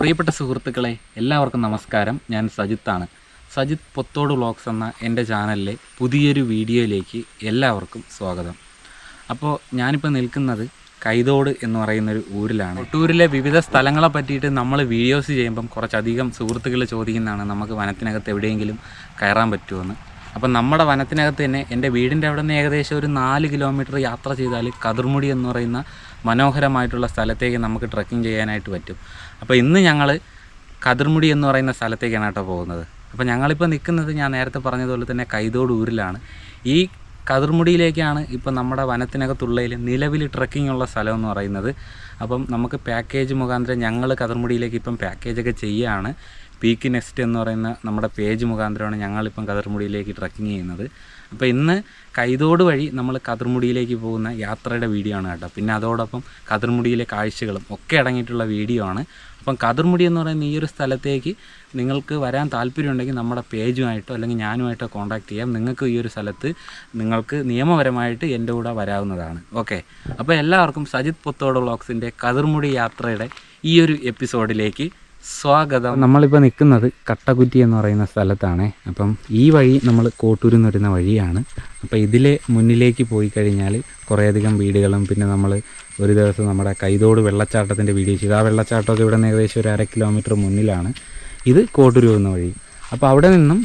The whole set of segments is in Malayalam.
പ്രിയപ്പെട്ട സുഹൃത്തുക്കളെ, എല്ലാവർക്കും നമസ്കാരം. ഞാൻ സജിത്താണ്. സജിത്ത് പൊത്തോട് വ്ളോഗ്സ് എന്ന എൻ്റെ ചാനലിലെ പുതിയൊരു വീഡിയോയിലേക്ക് എല്ലാവർക്കും സ്വാഗതം. അപ്പോൾ ഞാനിപ്പോൾ നിൽക്കുന്നത് കൈതോട് എന്ന് പറയുന്നൊരു ഊരിലാണ്. കൊട്ടൂരിലെ വിവിധ സ്ഥലങ്ങളെ പറ്റിയിട്ട് നമ്മൾ വീഡിയോസ് ചെയ്യുമ്പം കുറച്ചധികം സുഹൃത്തുക്കൾ ചോദിക്കുന്നതാണ്, നമുക്ക് വനത്തിനകത്ത് എവിടെയെങ്കിലും കയറാൻ പറ്റുമെന്ന്. അപ്പം നമ്മുടെ വനത്തിനകത്ത് തന്നെ എൻ്റെ വീടിൻ്റെ അവിടെ നിന്ന് ഏകദേശം ഒരു 4 കിലോമീറ്റർ യാത്ര ചെയ്താൽ കതിർമുടി എന്ന് പറയുന്ന മനോഹരമായിട്ടുള്ള സ്ഥലത്തേക്ക് നമുക്ക് ട്രക്കിംഗ് ചെയ്യാനായിട്ട് പറ്റും. അപ്പോൾ ഇന്ന് ഞങ്ങൾ കതിർമുടി എന്ന് പറയുന്ന സ്ഥലത്തേക്കാണ് കേട്ടോ പോകുന്നത്. അപ്പോൾ ഞങ്ങളിപ്പോൾ നിൽക്കുന്നത് ഞാൻ നേരത്തെ പറഞ്ഞതുപോലെ തന്നെ കൈതോട് ഊരിലാണ്. ഈ കതിർമുടിയിലേക്കാണ് ഇപ്പം നമ്മുടെ വനത്തിനകത്തുള്ളതിൽ നിലവിൽ ട്രക്കിംഗ് ഉള്ള സ്ഥലം എന്ന് പറയുന്നത്. അപ്പം നമുക്ക് പാക്കേജ് മുഖാന്തരം ഞങ്ങൾ കതിർമുടിയിലേക്ക് ഇപ്പം പാക്കേജൊക്കെ ചെയ്യുകയാണ്. പീക്ക് നെക്സ്റ്റ് എന്ന് പറയുന്ന നമ്മുടെ പേജ് മുഖാന്തരമാണ് ഞങ്ങളിപ്പം കതിർമുടിയിലേക്ക് ട്രക്കിംഗ് ചെയ്യുന്നത്. അപ്പോൾ ഇന്ന് കൈതോട് വഴി നമ്മൾ കതിർമുടിയിലേക്ക് പോകുന്ന യാത്രയുടെ വീഡിയോ ആണ് കേട്ടോ. പിന്നെ അതോടൊപ്പം കതിർമുടിയിലെ കാഴ്ചകളും ഒക്കെ അടങ്ങിയിട്ടുള്ള വീഡിയോ ആണ്. അപ്പം കതിർമുടി എന്ന് പറയുന്ന ഈ ഒരു സ്ഥലത്തേക്ക് നിങ്ങൾക്ക് വരാൻ താല്പര്യമുണ്ടെങ്കിൽ നമ്മുടെ പേജുമായിട്ടോ അല്ലെങ്കിൽ ഞാനുമായിട്ടോ കോൺടാക്ട് ചെയ്യാം. നിങ്ങൾക്ക് ഈ ഒരു സ്ഥലത്ത് നിങ്ങൾക്ക് നിയമപരമായിട്ട് എൻ്റെ കൂടെ വരാവുന്നതാണ്. ഓക്കെ, അപ്പോൾ എല്ലാവർക്കും സജിത്ത് പൊത്തോട് വ്ളോഗ്സിൻ്റെ കതിർമുടി യാത്രയുടെ ഈ ഒരു എപ്പിസോഡിലേക്ക് സ്വാഗതം. നമ്മളിപ്പോൾ നിൽക്കുന്നത് കട്ടകുറ്റി എന്ന് പറയുന്ന സ്ഥലത്താണ്. അപ്പം ഈ വഴി നമ്മൾ കോട്ടൂരിൽ നിന്ന് വരുന്ന വഴിയാണ്. അപ്പോൾ ഇതിലെ മുന്നിലേക്ക് പോയി കഴിഞ്ഞാൽ കുറേയധികം വീടുകളും പിന്നെ നമ്മൾ ഒരു ദിവസം നമ്മുടെ കൈതോട് വെള്ളച്ചാട്ടത്തിൻ്റെ വീഡിയോ ചെയ്തു. ആ വെള്ളച്ചാട്ടമൊക്കെ ഇവിടെ നിന്ന് ഏകദേശം ഒരു 1/2 കിലോമീറ്റർ മുന്നിലാണ്. ഇത് കോട്ടൂർ പോകുന്ന വഴി. അപ്പോൾ അവിടെ നിന്നും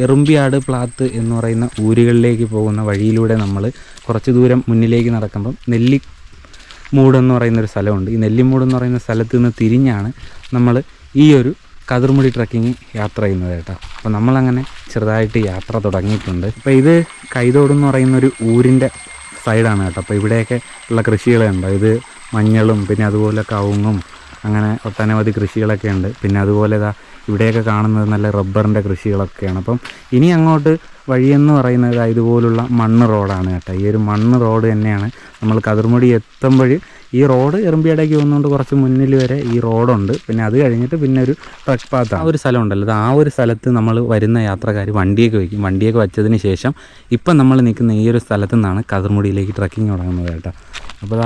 എറുമ്പിയാട് പ്ലാത്ത് എന്ന് പറയുന്ന ഊരുകളിലേക്ക് പോകുന്ന വഴിയിലൂടെ നമ്മൾ കുറച്ച് ദൂരം മുന്നിലേക്ക് നടക്കുമ്പം നെല്ലിമൂട് എന്ന് പറയുന്നൊരു സ്ഥലമുണ്ട്. ഈ നെല്ലിമൂട് എന്ന് പറയുന്ന സ്ഥലത്ത് നിന്ന് തിരിഞ്ഞാണ് നമ്മൾ ഈ ഒരു കതിർമുടി ട്രക്കിങ് യാത്ര ചെയ്യുന്നത് കേട്ടോ. അപ്പോൾ നമ്മളങ്ങനെ ചെറുതായിട്ട് യാത്ര തുടങ്ങിയിട്ടുണ്ട്. അപ്പോൾ ഇത് കൈതോട് എന്ന് പറയുന്നൊരു ഊരിൻ്റെ സൈഡാണ് കേട്ടോ. അപ്പോൾ ഇവിടെയൊക്കെ ഉള്ള കൃഷികളുണ്ട്. ഇത് മഞ്ഞളും പിന്നെ അതുപോലെ കവുങ്ങും അങ്ങനെ ഒട്ടനവധി കൃഷികളൊക്കെ ഉണ്ട്. പിന്നെ അതുപോലെ ഇവിടെയൊക്കെ കാണുന്നത് നല്ല റബ്ബറിൻ്റെ കൃഷികളൊക്കെയാണ്. അപ്പം ഇനി അങ്ങോട്ട് വഴിയെന്ന് പറയുന്നത് ഇതുപോലുള്ള മണ്ണ് റോഡാണ് കേട്ടോ. ഈ ഒരു മണ്ണ് റോഡ് തന്നെയാണ് നമ്മൾ കതിർമുടി എത്തുമ്പോൾ ഈ റോഡ് എറുമ്പിയാടേക്ക് പോകുന്നതുകൊണ്ട് കുറച്ച് മുന്നിൽ വരെ ഈ റോഡുണ്ട്. പിന്നെ അത് കഴിഞ്ഞിട്ട് പിന്നെ ഒരു ട്രക്ക് പാത്ത് ആ ഒരു സ്ഥലം ഉണ്ടല്ലോ, ആ ഒരു സ്ഥലത്ത് നമ്മൾ വരുന്ന യാത്രക്കാർ വണ്ടിയൊക്കെ വയ്ക്കും. വണ്ടിയൊക്കെ വെച്ചതിന് ശേഷം ഇപ്പം നമ്മൾ നിൽക്കുന്ന ഈ ഒരു സ്ഥലത്തു നിന്നാണ് കതിർമുടിയിലേക്ക് ട്രക്കിംഗ് തുടങ്ങുന്നത് കേട്ടോ. അപ്പോൾ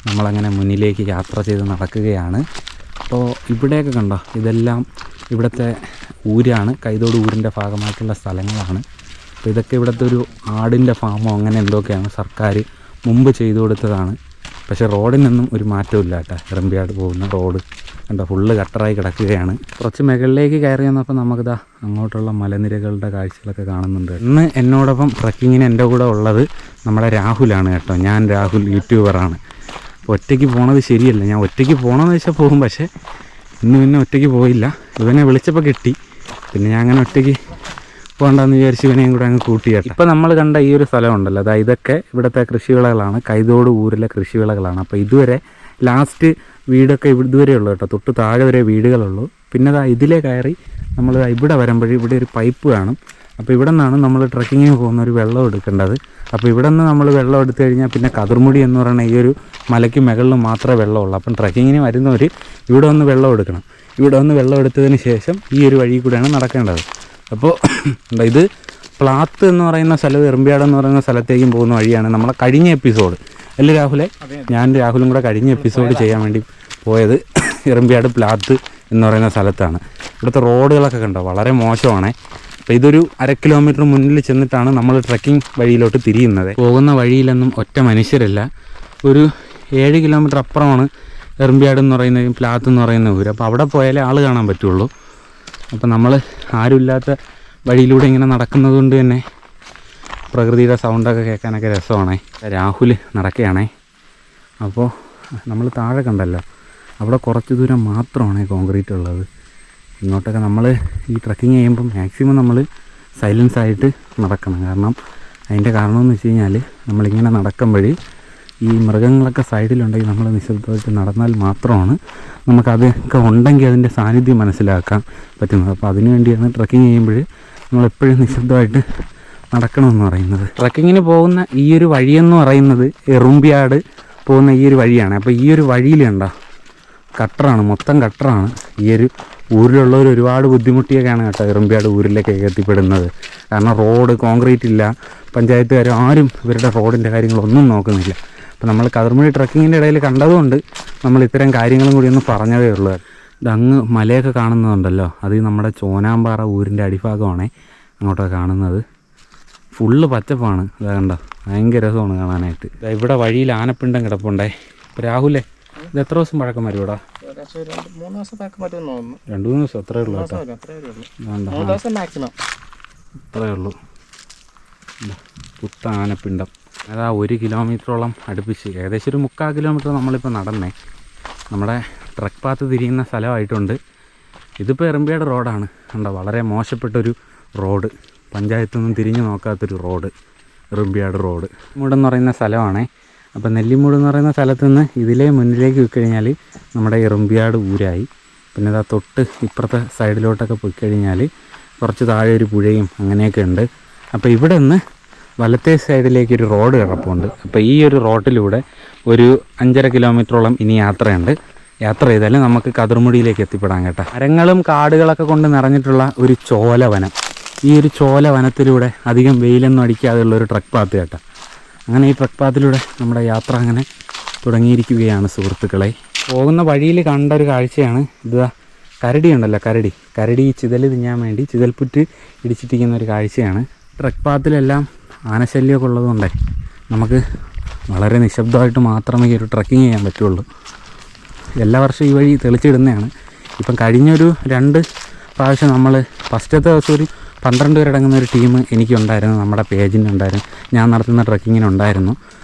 നമ്മളങ്ങനെ മുന്നിലേക്ക് യാത്ര ചെയ്ത് നടക്കുകയാണ്. അപ്പോൾ ഇവിടെയൊക്കെ കണ്ടോ, ഇതെല്ലാം ഇവിടുത്തെ ഊരാണ്. കൈതോട് ഊരിൻ്റെ ഭാഗമായിട്ടുള്ള സ്ഥലങ്ങളാണ്. അപ്പോൾ ഇതൊക്കെ ഇവിടുത്തെ ഒരു ആടിൻ്റെ ഫാമോ അങ്ങനെ എന്തൊക്കെയാണ് സർക്കാർ മുമ്പ് ചെയ്തു കൊടുത്തതാണ്. പക്ഷേ റോഡിനൊന്നും ഒരു മാറ്റമില്ല കേട്ടോ. എറുമ്പിയാട് പോകുന്ന റോഡ് കണ്ടോ, ഫുള്ള് കട്ടറായി കിടക്കുകയാണ്. കുറച്ച് മുകളിലേക്ക് കയറി വന്നപ്പോൾ നമുക്കിതാ അങ്ങോട്ടുള്ള മലനിരകളുടെ കാഴ്ചകളൊക്കെ കാണുന്നുണ്ട്. ഇന്ന് എന്നോടൊപ്പം ട്രക്കിങ്ങിന് എൻ്റെ കൂടെ ഉള്ളത് നമ്മുടെ രാഹുലാണ് കേട്ടോ. ഞാൻ രാഹുൽ യൂട്യൂബറാണ്. അപ്പോൾ ഒറ്റയ്ക്ക് പോണത് ശരിയല്ല. ഞാൻ ഒറ്റയ്ക്ക് പോകണമെന്ന് വെച്ചാൽ പോകും, പക്ഷേ ഇന്ന് പിന്നെ ഒറ്റയ്ക്ക് പോയില്ല. ഇവനെ വിളിച്ചപ്പോൾ കിട്ടി. പിന്നെ ഞാൻ അങ്ങനെ ഒറ്റയ്ക്ക് പോകണ്ടെന്ന് വിചാരിച്ച് ഇവനെയും കൂടെ അങ്ങ് കൂട്ടിയാട്ടെ. ഇപ്പോൾ നമ്മൾ കണ്ട ഈ ഒരു സ്ഥലമുണ്ടല്ലോ, ഇതൊക്കെ ഇവിടുത്തെ കൃഷിവിളകളാണ്. കൈതോട് ഊരിലെ കൃഷിവിളകളാണ്. അപ്പോൾ ഇതുവരെ ലാസ്റ്റ് വീടൊക്കെ ഇതുവരെ ഉള്ളൂ കേട്ടോ. തൊട്ട് താഴെ വരെ വീടുകളുള്ളൂ. പിന്നെ ഇതിലേ കയറി നമ്മൾ ഇവിടെ വരുമ്പോഴേ ഇവിടെ ഒരു പൈപ്പ് കാണും. അപ്പോൾ ഇവിടെ നിന്നാണ് നമ്മൾ ട്രക്കിങ്ങിന് പോകുന്ന ഒരു വെള്ളം എടുക്കേണ്ടത്. അപ്പോൾ ഇവിടെ നിന്ന് നമ്മൾ വെള്ളം എടുത്തു കഴിഞ്ഞാൽ പിന്നെ കതിർമുടി എന്ന് പറയുന്ന ഈ ഒരു മലയ്ക്ക് മുകളിൽ മാത്രമേ വെള്ളമുള്ളൂ. അപ്പം ട്രക്കിങ്ങിന് വരുന്നവർ ഇവിടെ ഒന്ന് വെള്ളം എടുക്കണം. ഇവിടെ ഒന്ന് വെള്ളം എടുത്തതിന് ശേഷം ഈ ഒരു വഴി കൂടെയാണ് നടക്കേണ്ടത്. അപ്പോൾ ഇത് പ്ലാത്ത് എന്ന് പറയുന്ന സ്ഥലം എറുമ്പിയാട് എന്ന് പറയുന്ന സ്ഥലത്തേക്കും പോകുന്ന വഴിയാണ് നമ്മളെ കഴിഞ്ഞ എപ്പിസോഡ് അല്ലേ രാഹുലെ? ഞാൻ രാഹുലും കൂടെ കഴിഞ്ഞ എപ്പിസോഡ് ചെയ്യാൻ വേണ്ടി പോയത് എറുമ്പിയാട് പ്ലാത്ത് എന്ന് പറയുന്ന സ്ഥലത്താണ്. ഇവിടുത്തെ റോഡുകളൊക്കെ കണ്ടോ, വളരെ മോശമാണേ. അപ്പോൾ ഇതൊരു 1/2 കിലോമീറ്റർ മുന്നിൽ ചെന്നിട്ടാണ് നമ്മൾ ട്രക്കിംഗ് വഴിയിലോട്ട് തിരിയുന്നത്. പോകുന്ന വഴിയിലൊന്നും ഒറ്റ മനുഷ്യരല്ല. ഒരു 7 കിലോമീറ്റർ അപ്പുറമാണ് എറുമ്പിയാട് എന്ന് പറയുന്ന പ്ലാത്ത് എന്ന് പറയുന്ന ഊര്. അപ്പോൾ അവിടെ പോയാലേ ആൾ കാണാൻ പറ്റുള്ളൂ. അപ്പോൾ നമ്മൾ ആരുമില്ലാത്ത വഴിയിലൂടെ ഇങ്ങനെ നടക്കുന്നത് കൊണ്ട് തന്നെ പ്രകൃതിയുടെ സൗണ്ടൊക്കെ കേൾക്കാനൊക്കെ രസമാണേ. രാഹുൽ നടക്കുകയാണേ. അപ്പോൾ നമ്മൾ താഴെ കണ്ടല്ലോ, അവിടെ കുറച്ച് ദൂരം മാത്രമാണ് കോൺക്രീറ്റ് ഉള്ളത്. ഇങ്ങോട്ടൊക്കെ നമ്മൾ ഈ ട്രക്കിങ് ചെയ്യുമ്പം മാക്സിമം നമ്മൾ സൈലൻസ് ആയിട്ട് നടക്കണം. അതിൻ്റെ കാരണമെന്ന് വെച്ച് കഴിഞ്ഞാൽ നമ്മളിങ്ങനെ നടക്കുമ്പോൾ ഈ മൃഗങ്ങളൊക്കെ സൈഡിലുണ്ടെങ്കിൽ നമ്മൾ നിശബ്ദമായിട്ട് നടന്നാൽ മാത്രമാണ് നമുക്കതൊക്കെ ഉണ്ടെങ്കിൽ അതിൻ്റെ സാന്നിധ്യം മനസ്സിലാക്കാൻ പറ്റുന്നത്. അപ്പോൾ അതിനു വേണ്ടിയാണ് ട്രക്കിങ് ചെയ്യുമ്പോൾ നമ്മളെപ്പോഴും നിശബ്ദമായിട്ട് നടക്കണമെന്ന് പറയുന്നത്. ട്രക്കിങ്ങിന് പോകുന്ന ഈ ഒരു വഴിയെന്ന് പറയുന്നത് എറുമ്പിയാട് പോകുന്ന ഈ ഒരു വഴിയാണ്. അപ്പോൾ ഈ ഒരു വഴിയിലുണ്ടോ കട്ടറാണ്, മൊത്തം കട്ടറാണ്. ഈ ഒരു ഊരിലുള്ളവർ ഒരുപാട് ബുദ്ധിമുട്ടിയൊക്കെയാണ് കേട്ടോ എറുമ്പിയാട് ഊരിലേക്കൊക്കെ എത്തിപ്പെടുന്നത്. കാരണം റോഡ് കോൺക്രീറ്റ് ഇല്ല. പഞ്ചായത്തുകാർ ആരും ഇവരുടെ റോഡിൻ്റെ കാര്യങ്ങളൊന്നും നോക്കുന്നില്ല. അപ്പോൾ നമ്മൾ കതിർമുടി ട്രക്കിങ്ങിൻ്റെ ഇടയിൽ കണ്ടതുകൊണ്ട് നമ്മൾ ഇത്തരം കാര്യങ്ങളും കൂടി ഒന്ന് പറഞ്ഞതേ ഉള്ളൂ. ഇതങ്ങ് മലയൊക്കെ കാണുന്നതുണ്ടല്ലോ, അത് നമ്മുടെ ചോനാമ്പാറ ഊരിൻ്റെ അടിഭാഗമാണേ അങ്ങോട്ടൊക്കെ കാണുന്നത്. ഫുള്ള് പച്ചപ്പാണ്. ഇത് കണ്ടോ, ഭയങ്കര രസമാണ് കാണാനായിട്ട്. ഇവിടെ വഴിയിൽ ആനപ്പിണ്ടം കിടപ്പുണ്ടേ. ഇപ്പോൾ രാഹുലേ, ഇത് എത്ര ദിവസം പഴക്കം വരും ഇവിടെ? 2-3 ദിവസം അത്രയേ ഉള്ളൂ കേട്ടോ. അത്രയേ ഉള്ളൂ. പുത്ത ആനപ്പിണ്ടം. അതാ 1 കിലോമീറ്ററോളം അടുപ്പിച്ച്, ഏകദേശം ഒരു 3/4 കിലോമീറ്റർ നമ്മളിപ്പോൾ നടന്നേ. നമ്മുടെ ട്രക്ക് പാത്ത് തിരിയുന്ന സ്ഥലമായിട്ടുണ്ട്. ഇതിപ്പോൾ എറുമ്പിയാട് റോഡാണ്. കണ്ടോ, വളരെ മോശപ്പെട്ടൊരു റോഡ്, പഞ്ചായത്തൊന്നും തിരിഞ്ഞു നോക്കാത്തൊരു റോഡ്, എറുമ്പിയാട് റോഡ്. നെല്ലിമൂടെന്ന് പറയുന്ന സ്ഥലമാണേ. അപ്പോൾ നെല്ലിമൂട് എന്ന് പറയുന്ന സ്ഥലത്ത് നിന്ന് ഇതിലേ മുന്നിലേക്ക് പോയി കഴിഞ്ഞാൽ നമ്മുടെ എറുമ്പിയാട് ഊരായി. പിന്നെ ഇതാ തൊട്ട് ഇപ്പുറത്തെ സൈഡിലോട്ടൊക്കെ പോയി കഴിഞ്ഞാൽ കുറച്ച് താഴെ ഒരു പുഴയും അങ്ങനെയൊക്കെ ഉണ്ട്. അപ്പോൾ ഇവിടെ നിന്ന് വലത്തേ സൈഡിലേക്കൊരു റോഡ് കിടപ്പുണ്ട്. അപ്പോൾ ഈ ഒരു റോഡിലൂടെ ഒരു 5.5 കിലോമീറ്ററോളം ഇനി യാത്രയുണ്ട്. യാത്ര ചെയ്താൽ നമുക്ക് കതിർമുടിയിലേക്ക് എത്തിപ്പെടാൻ കേട്ടോ. മരങ്ങളും കാടുകളൊക്കെ കൊണ്ട് നിറഞ്ഞിട്ടുള്ള ഒരു ചോലവനം. ഈ ഒരു ചോലവനത്തിലൂടെ അധികം വെയിലൊന്നും അടിക്കാതെയുള്ളൊരു ട്രക്ക് പാത്ത് കേട്ടോ. അങ്ങനെ ഈ ട്രക്ക് പാത്തിലൂടെ നമ്മുടെ യാത്ര അങ്ങനെ തുടങ്ങിയിരിക്കുകയാണ് സുഹൃത്തുക്കളെ. പോകുന്ന വഴിയിൽ കണ്ട ഒരു കാഴ്ചയാണ് ഇത്. കരടി ഉണ്ടല്ലോ, കരടി ചിതൽ തിന്നാൻ വേണ്ടി ചിതൽപ്പുറ്റ് ഇടിച്ചിട്ടിരിക്കുന്ന ഒരു കാഴ്ചയാണ്. ട്രക്ക് പാത്തിലെല്ലാം ആനശല്യമൊക്കെ ഉള്ളതുകൊണ്ടേ നമുക്ക് വളരെ നിശബ്ദമായിട്ട് മാത്രമേ ഈ ഒരു ട്രക്കിങ് ചെയ്യാൻ പറ്റുള്ളൂ. എല്ലാ വർഷവും ഈ വഴി തെളിച്ചിടുന്നതാണ്. ഇപ്പം കഴിഞ്ഞൊരു 2 പ്രാവശ്യം നമ്മൾ ഫസ്റ്റത്തെ ദിവസം ഒരു 12 പേരടങ്ങുന്ന ഒരു ടീം എനിക്കുണ്ടായിരുന്നു, നമ്മുടെ പേജിനുണ്ടായിരുന്നു, ഞാൻ നടത്തുന്ന ട്രക്കിങ്ങിനുണ്ടായിരുന്നു.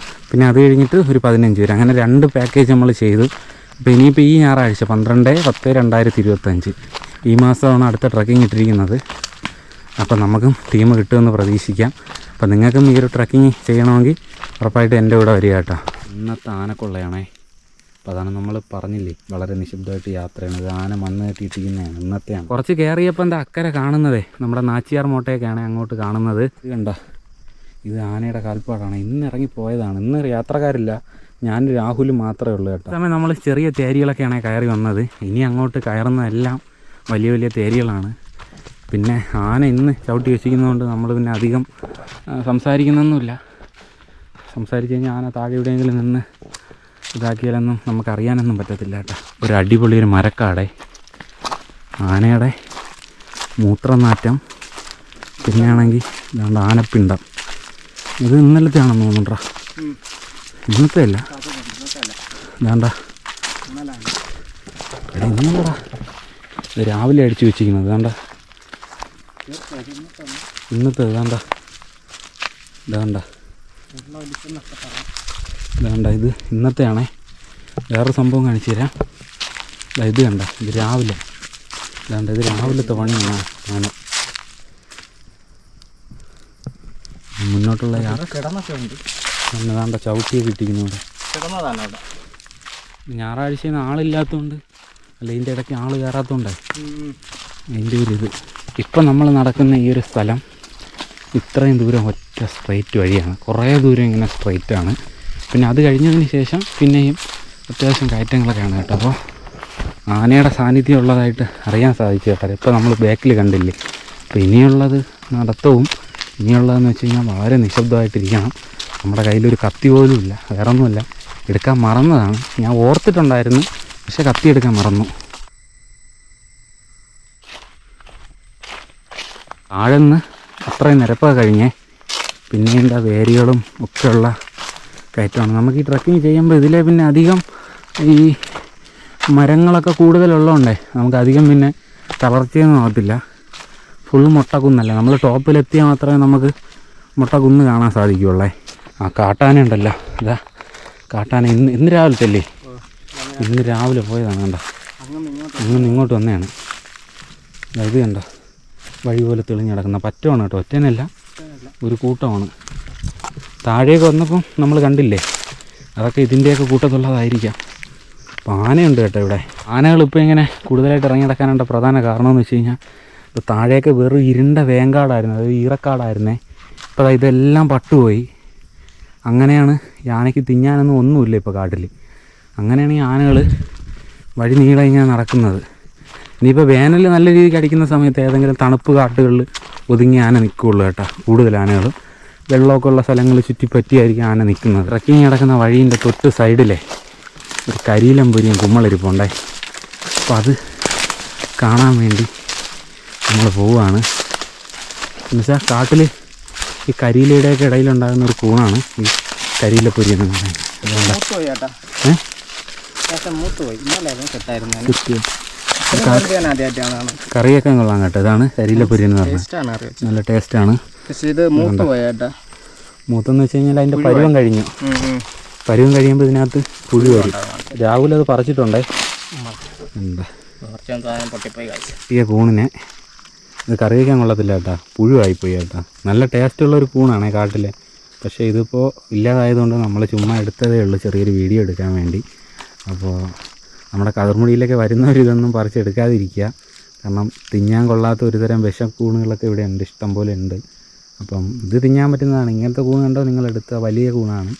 പിന്നെ അത് കഴിഞ്ഞിട്ട് ഒരു 15 പേര്, അങ്ങനെ 2 പാക്കേജ് നമ്മൾ ചെയ്തു. അപ്പോൾ ഇനിയിപ്പോൾ ഈ ഞായറാഴ്ച 12/10/2025 ഈ മാസമാണ് അടുത്ത ട്രക്കിങ് ഇട്ടിരിക്കുന്നത്. അപ്പോൾ നമുക്കും ടീം കിട്ടുമെന്ന് പ്രതീക്ഷിക്കാം. അപ്പോൾ നിങ്ങൾക്കും ഈ ഒരു ട്രക്കിങ് ചെയ്യണമെങ്കിൽ ഉറപ്പായിട്ട് എൻ്റെ കൂടെ വരിക കേട്ടോ. ഇന്നത്തെ ആനക്കൊള്ളയാണേ. അപ്പോൾ അതാണ് നമ്മൾ പറഞ്ഞില്ലേ, വളരെ നിശബ്ദമായിട്ട് യാത്രയാണ്. ഇത് ആന മണ്ണ് കെട്ടിയിട്ടിരിക്കുന്നതാണ് ഇന്നത്തെയാണ്. കുറച്ച് കയറിയപ്പോൾ എന്താ അക്കരെ കാണുന്നതേ നമ്മുടെ നാച്ചിയാർ മോട്ടയൊക്കെയാണ് അങ്ങോട്ട് കാണുന്നത്. ഇത് കണ്ട, ഇത് ആനയുടെ കാൽപ്പാടാണ്. ഇന്ന് ഇറങ്ങിപ്പോയതാണ്. ഇന്ന് യാത്രക്കാരില്ല, ഞാൻ രാഹുലും മാത്രമേ ഉള്ളൂ കേട്ടോ. സമയം നമ്മൾ ചെറിയ തേരികളൊക്കെയാണ് കയറി വന്നത്. ഇനി അങ്ങോട്ട് കയറുന്നതെല്ലാം വലിയ വലിയ തേരികളാണ്. പിന്നെ ആന ഇന്ന് ചവിട്ടി വെച്ചിരിക്കുന്നതുകൊണ്ട് നമ്മൾ പിന്നെ അധികം സംസാരിക്കുന്നൊന്നുമില്ല. സംസാരിച്ച് കഴിഞ്ഞാൽ ആന താഴെ എവിടെയെങ്കിലും നിന്ന് ഇതാക്കിയാലൊന്നും നമുക്കറിയാനൊന്നും പറ്റത്തില്ല കേട്ടോ. ഒരു അടിപൊളിയൊരു മരക്കാടെ, ആനയുടെ മൂത്രനാറ്റം, പിന്നെയാണെങ്കിൽ ഇതാണ്ട് ആനപ്പിണ്ടം. ഇത് ഇന്നലത്തെ ആണെന്ന് തോന്നുന്നുണ്ടാ, ഇന്നത്തെ അല്ല, ഇതാണ്ട എടാ ഇന്നലെടാ, ഇത് രാവിലെ അടിച്ചു വെച്ചിരിക്കുന്നത്. ഇതാണ്ട ഇന്നത്തെ ഇതാണ്ട ഇത് ഇന്നത്തെയാണേ. വേറൊരു സംഭവം കാണിച്ചു തരാം. ഇത് കണ്ട, ഇത് രാവിലെ, ഇത് രാവിലത്തെ പണിയാണ്. ആന മുന്നോട്ടുള്ള യാത്ര ചവിട്ടിയൊക്കെ ഇട്ടിരിക്കുന്നു. ഞായറാഴ്ച ആളില്ലാത്തതുകൊണ്ട്, അല്ല ഇതിൻ്റെ ഇടയ്ക്ക് ആൾ കയറാത്തതുകൊണ്ടേ അതിൻ്റെ ഒരു ഇത്. ഇപ്പം നമ്മൾ നടക്കുന്ന ഈ ഒരു സ്ഥലം ഇത്രയും ദൂരം ഒറ്റ സ്ട്രെയിറ്റ് വഴിയാണ്. കുറേ ദൂരം ഇങ്ങനെ സ്ട്രെയിറ്റാണ്. പിന്നെ അത് കഴിഞ്ഞതിന് ശേഷം പിന്നെയും അത്യാവശ്യം കയറ്റങ്ങളൊക്കെയാണ് കേട്ടോ. അപ്പോൾ ആനയുടെ സാന്നിധ്യം ഉള്ളതായിട്ട് അറിയാൻ സാധിച്ചു കേട്ടോ. ഇപ്പോൾ നമ്മൾ ബാക്കിൽ കണ്ടില്ലേ. അപ്പോൾ ഇനിയുള്ളത് നടത്തവും, ഇനിയുള്ളതെന്ന് വെച്ച് കഴിഞ്ഞാൽ വളരെ നിശബ്ദമായിട്ടിരിക്കണം. നമ്മുടെ കയ്യിലൊരു കത്തി പോലും ഇല്ല, വേറെ ഒന്നുമില്ല, എടുക്കാൻ മറന്നതാണ്. ഞാൻ ഓർത്തിട്ടുണ്ടായിരുന്നു, പക്ഷേ കത്തി എടുക്കാൻ മറന്നു. താഴെന്ന് അത്രയും നിരപ്പൊക്കെ കഴിഞ്ഞേ പിന്നെ ഇതിൻ്റെ വേരുകളും ഒക്കെയുള്ള കയറ്റമാണ്. നമുക്ക് ഈ ട്രക്കിങ് ചെയ്യുമ്പോൾ ഇതിലെ പിന്നെ അധികം ഈ മരങ്ങളൊക്കെ കൂടുതലുള്ളതുകൊണ്ടേ നമുക്കധികം പിന്നെ തളർച്ചയൊന്നും ആകത്തില്ല. ഫുൾ മുട്ടക്കുന്നല്ല, നമ്മൾ ടോപ്പിലെത്തിയാൽ മാത്രമേ നമുക്ക് മുട്ടക്കുന്ന് കാണാൻ സാധിക്കുകയുള്ളേ. ആ കാട്ടാന ഉണ്ടല്ലോ, ഇതാ കാട്ടാന ഇന്ന് രാവിലത്തെ അല്ലേ, ഇന്ന് രാവിലെ പോയതാണ്. കണ്ട അങ്ങനെ ഇങ്ങോട്ട് വന്നതാണ്. ഇത് കണ്ട വഴി പോലെ തെളിഞ്ഞ് കിടക്കുന്ന പറ്റമാണ് കേട്ടോ, ഒറ്റനല്ല ഒരു കൂട്ടമാണ്. താഴേക്ക് വന്നപ്പം നമ്മൾ കണ്ടില്ലേ, അതൊക്കെ ഇതിൻ്റെയൊക്കെ കൂട്ടത്തുള്ളതായിരിക്കാം. അപ്പോൾ ആനയുണ്ട് കേട്ടോ ഇവിടെ. ആനകളിപ്പോൾ ഇങ്ങനെ കൂടുതലായിട്ട് ഇറങ്ങി നടക്കാനുള്ള പ്രധാന കാരണമെന്ന് വെച്ച് കഴിഞ്ഞാൽ ഇപ്പോൾ താഴേക്ക് വെറും ഇരുണ്ട വേങ്കാടായിരുന്നു, അതായത് ഈറക്കാടായിരുന്നേ. ഇപ്പോൾ ഇതെല്ലാം പട്ടുപോയി. അങ്ങനെയാണ് ഈ ആനയ്ക്ക് തിന്നാനൊന്നും ഒന്നുമില്ല ഇപ്പോൾ കാട്ടിൽ. അങ്ങനെയാണ് ഈ ആനകൾ വഴി നീളെ ഇങ്ങനെ നടക്കുന്നത്. ഇനിയിപ്പോൾ വേനൽ നല്ല രീതിക്ക് അടിക്കുന്ന സമയത്ത് ഏതെങ്കിലും തണുപ്പ് കാട്ടുകളിൽ ഒതുങ്ങി ആന നിൽക്കുകയുള്ളൂ കേട്ടോ. കൂടുതൽ ആനകൾ വെള്ളമൊക്കെ ഉള്ള സ്ഥലങ്ങൾ ചുറ്റിപ്പറ്റിയായിരിക്കും ആന നിൽക്കുന്നത്. ട്രക്കിങ് നടക്കുന്ന വഴീൻ്റെ തൊട്ട് സൈഡിലെ ഒരു കരിയിലമ്പൊരിയും കുമ്മളിരിപ്പുണ്ടായി. അപ്പോൾ അത് കാണാൻ വേണ്ടി നമ്മൾ പോവുകയാണ്. എന്നുവെച്ചാൽ കാട്ടിൽ ഈ കരിയിലയുടെയൊക്കെ ഇടയിലുണ്ടാകുന്ന ഒരു കൂണാണ് ഈ കരിയിലപ്പൊരി എന്ന് പറയുന്നത്. കറിയൊക്കെ കൊള്ളാം കേട്ടോ. ഇതാണ് കരിയിലപ്പൊരി എന്ന് പറഞ്ഞത്. നല്ല ടേസ്റ്റാണ്. മൂത്തെന്ന് വെച്ച് കഴിഞ്ഞാൽ അതിൻ്റെ പരുവം കഴിഞ്ഞു. പരുവം കഴിയുമ്പോൾ ഇതിനകത്ത് പുഴു വരും. രാഹുൽ അത് പറിച്ചിട്ടുണ്ടേ. എന്താ ഈ കൂണിനെ ഇത് കറി വയ്ക്കാൻ കൊള്ളത്തില്ല കേട്ടോ, പുഴുവായിപ്പോയി കേട്ടോ. നല്ല ടേസ്റ്റുള്ളൊരു കൂണാണ് കാട്ടിലെ. പക്ഷേ ഇതിപ്പോൾ ഇല്ലാതായതുകൊണ്ട് നമ്മൾ ചുമ്മാ എടുത്തതേ ഉള്ളൂ ചെറിയൊരു വീഡിയോ എടുക്കാൻ വേണ്ടി. അപ്പോൾ നമ്മുടെ കതിർമുടിയിലൊക്കെ വരുന്നവർ ഇതൊന്നും പറിച്ചെടുക്കാതിരിക്കുക. കാരണം തിന്നാൻ കൊള്ളാത്ത ഒരുതരം വിഷക്കൂണുകളൊക്കെ ഇവിടെ ഉണ്ട്, ഇഷ്ടം പോലെ ഉണ്ട്. അപ്പം ഇത് തിന്നാൻ പറ്റുന്നതാണ്. ഇങ്ങനത്തെ കൂണ് കണ്ടോ നിങ്ങളെടുത്ത വലിയ കൂണാണ്.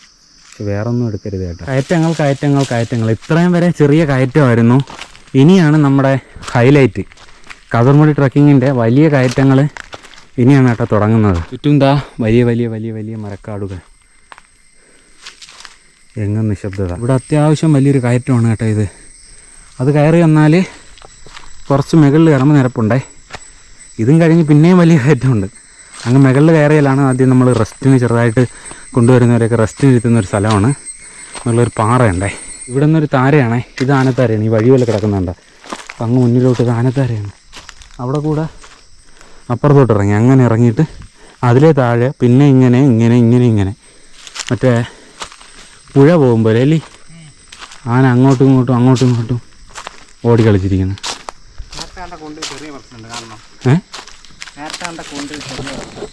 പക്ഷെ വേറെ ഒന്നും എടുക്കരുത് കേട്ടോ. കയറ്റങ്ങൾ ഇത്രയും വരെ ചെറിയ കയറ്റമായിരുന്നു. ഇനിയാണ് നമ്മുടെ ഹൈലൈറ്റ്. കതിർമുടി ട്രക്കിങ്ങിൻ്റെ വലിയ കയറ്റങ്ങൾ ഇനിയാണ് കേട്ടോ തുടങ്ങുന്നത്. ചുറ്റും ദാ വലിയ വലിയ വലിയ വലിയ മരക്കാടുകൾ, എങ്ങും നിശബ്ദത. ഇവിടെ അത്യാവശ്യം വലിയൊരു കയറ്റമാണ് കേട്ടോ ഇത്. അത് കയറി വന്നാൽ കുറച്ച് മുകളിൽ കയറുമ്പോൾ നിരപ്പുണ്ടേ. ഇതും കഴിഞ്ഞ് പിന്നെയും വലിയ കയറ്റമുണ്ട്. അങ്ങ് മുകളിൽ കയറിയാലാണ് ആദ്യം നമ്മൾ റെസ്റ്റിന് ചെറുതായിട്ട് കൊണ്ടുവരുന്നവരൊക്കെ റെസ്റ്റിന് ഇരുത്തുന്നൊരു സ്ഥലമാണ്. എന്നുള്ളൊരു പാറയുണ്ടേ. ഇവിടെ നിന്നൊരു താരയാണേ. ഇത് ആനത്താരയാണ്. ഈ വഴി പോലെ കിടക്കുന്നുണ്ട്. അപ്പം അങ്ങ് മുന്നിലോട്ട് ഇത് ആനത്താരയാണ്. അവിടെ കൂടെ അപ്പുറത്തോട്ട് ഇറങ്ങി, അങ്ങനെ ഇറങ്ങിയിട്ട് അതിലെ താഴെ പിന്നെ ഇങ്ങനെ മറ്റേ പുഴ പോകുമ്പോൾ അല്ലേ ആന അങ്ങോട്ടും ഇങ്ങോട്ടും ഓടി കളിച്ചിരിക്കുന്നു.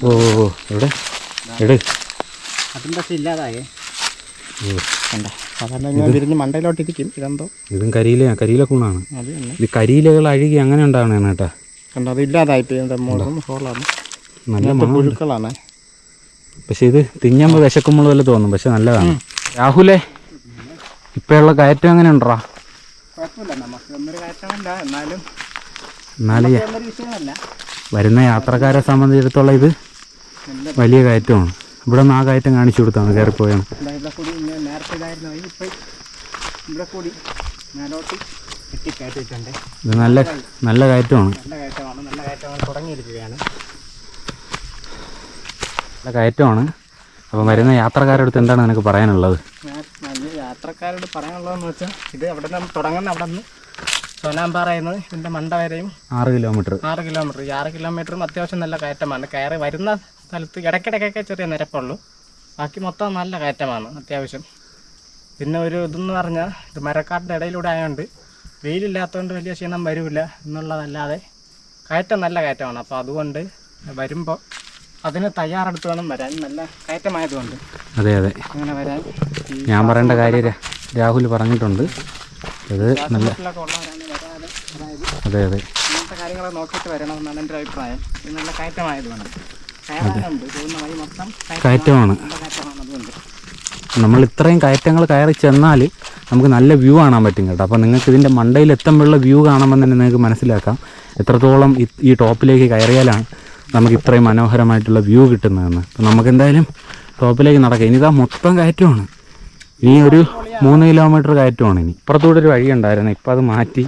ഓ എവിടെ അതും പക്ഷെ ഇല്ലാതായേ. മണ്ടയിലോട്ടിരിക്കും. ഇതെന്തോ ഇതും കരിയില കൂണാണ്. ഇത് കരിയിലകൾ അഴുകി അങ്ങനെ ഉണ്ടാവണേണ് കേട്ടോ. കണ്ടോ അത് ഇല്ലാതായിപ്പോയി. നല്ല പുഴുക്കളാണ്. പക്ഷെ ഇത് തിന്നുമ്പോൾ വിശക്കുമ്പോൾ വല്ല തോന്നും. പക്ഷെ നല്ലതാണ്. രാഹുലേ, ഇപ്പോഴുള്ള കയറ്റം എങ്ങനെ ഉണ്ടോ? എന്നാലും വരുന്ന യാത്രക്കാരെ സംബന്ധിച്ചിടത്തോളം ഇത് വലിയ കയറ്റമാണ്. ഇവിടെ നിന്ന് ആ കയറ്റം കാണിച്ചു കൊടുത്താണ് കയറിപ്പോയാണ്. ഇത് നല്ല കയറ്റമാണ്. നല്ല കയറ്റമാണ്. അപ്പം വരുന്ന യാത്രക്കാരുടെ അടുത്ത് എന്താണ് നിനക്ക് പറയാനുള്ളത്? യാത്രക്കാരോട് പറയാനുള്ളതെന്ന് വെച്ചാൽ ഇത് അവിടെ നിന്ന് തുടങ്ങുന്ന അവിടെ നിന്ന് സോനാമ്പാറയിൽ ഇതിൻ്റെ മണ്ട വരെയും 6 കിലോമീറ്റർ. ഈ 6 കിലോമീറ്ററും അത്യാവശ്യം നല്ല കയറ്റമാണ്. കയറി വരുന്ന സ്ഥലത്ത് ഇടയ്ക്കിടയ്ക്കൊക്കെ ചെറിയ നിരപ്പുള്ളൂ. ബാക്കി മൊത്തം നല്ല കയറ്റമാണ് അത്യാവശ്യം. പിന്നെ ഒരു ഇതെന്ന് പറഞ്ഞാൽ ഇത് മരക്കാട്ടിൻ്റെ ഇടയിലൂടെ ആയതുകൊണ്ട് വെയിലില്ലാത്തതുകൊണ്ട് വലിയ ക്ഷീണം വരില്ല എന്നുള്ളതല്ലാതെ കയറ്റം നല്ല കയറ്റമാണ്. അപ്പോൾ അതുകൊണ്ട് വരുമ്പോൾ അതിന് തയ്യാറെടുത്ത് വേണം വരാൻ. നല്ല കയറ്റമായതുകൊണ്ട് അതെ അങ്ങനെ വരാൻ ഞാൻ പറയേണ്ട കാര്യം രാഹുൽ പറഞ്ഞിട്ടുണ്ട്. അത് നല്ല അതെ ഇങ്ങനത്തെ കാര്യങ്ങൾ നോക്കിയിട്ട് വരണമെന്നാണ് എൻ്റെ അഭിപ്രായം. ഇത് നല്ല കയറ്റമായതുകൊണ്ട് കയറ്റമാണ്. അതുകൊണ്ട് നമ്മൾ ഇത്രയും കയറ്റങ്ങൾ കയറി ചെന്നാൽ നമുക്ക് നല്ല വ്യൂ കാണാൻ പറ്റും കേട്ടോ. അപ്പോൾ നിങ്ങൾക്ക് ഇതിൻ്റെ മണ്ടയിൽ എത്തുമ്പോഴുള്ള വ്യൂ കാണുമ്പോൾ തന്നെ നിങ്ങൾക്ക് മനസ്സിലാക്കാം എത്രത്തോളം ഈ ടോപ്പിലേക്ക് കയറിയാലാണ് നമുക്ക് ഇത്രയും മനോഹരമായിട്ടുള്ള വ്യൂ കിട്ടുന്നതെന്ന്. അപ്പോൾ നമുക്ക് എന്തായാലും ടോപ്പിലേക്ക് നടക്കാം. ഇനിതാ മൊത്തം കയറ്റമാണ്. ഇനി ഒരു 3 കിലോമീറ്റർ കയറ്റമാണ്. ഇനി ഇപ്പുറത്തൂടെ ഒരു വഴി ഉണ്ടായിരുന്നു. ഇപ്പോൾ അത് മാറ്റി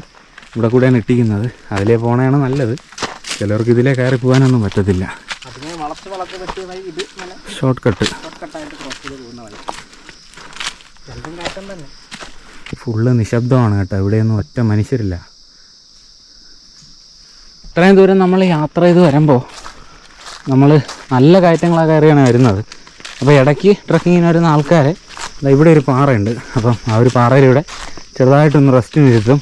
ഇവിടെ കൂടെയാണ് ഇട്ടിക്കുന്നത്. അതിലേ പോകണതാണ് നല്ലത്. ചിലർക്ക് ഇതിലേ കയറി പോകാനൊന്നും പറ്റത്തില്ല. Short cut. ഫുള്ള് നിശബ്ദമാണ് കേട്ടോ. ഇവിടെയൊന്നും ഒറ്റ മനുഷ്യരില്ല. ഇത്രയും ദൂരം നമ്മൾ യാത്ര ചെയ്ത് വരുമ്പോൾ നമ്മൾ നല്ല കയറ്റങ്ങളൊക്കെ കയറിയാണ് വരുന്നത്. അപ്പോൾ ഇടയ്ക്ക് ട്രക്കിങ്ങിന് വരുന്ന ആൾക്കാരെ ഇവിടെ ഒരു പാറയുണ്ട്. അപ്പം ആ ഒരു പാറയിലൂടെ ചെറുതായിട്ടൊന്ന് റെസ്റ്റിന് ഇരുത്തും.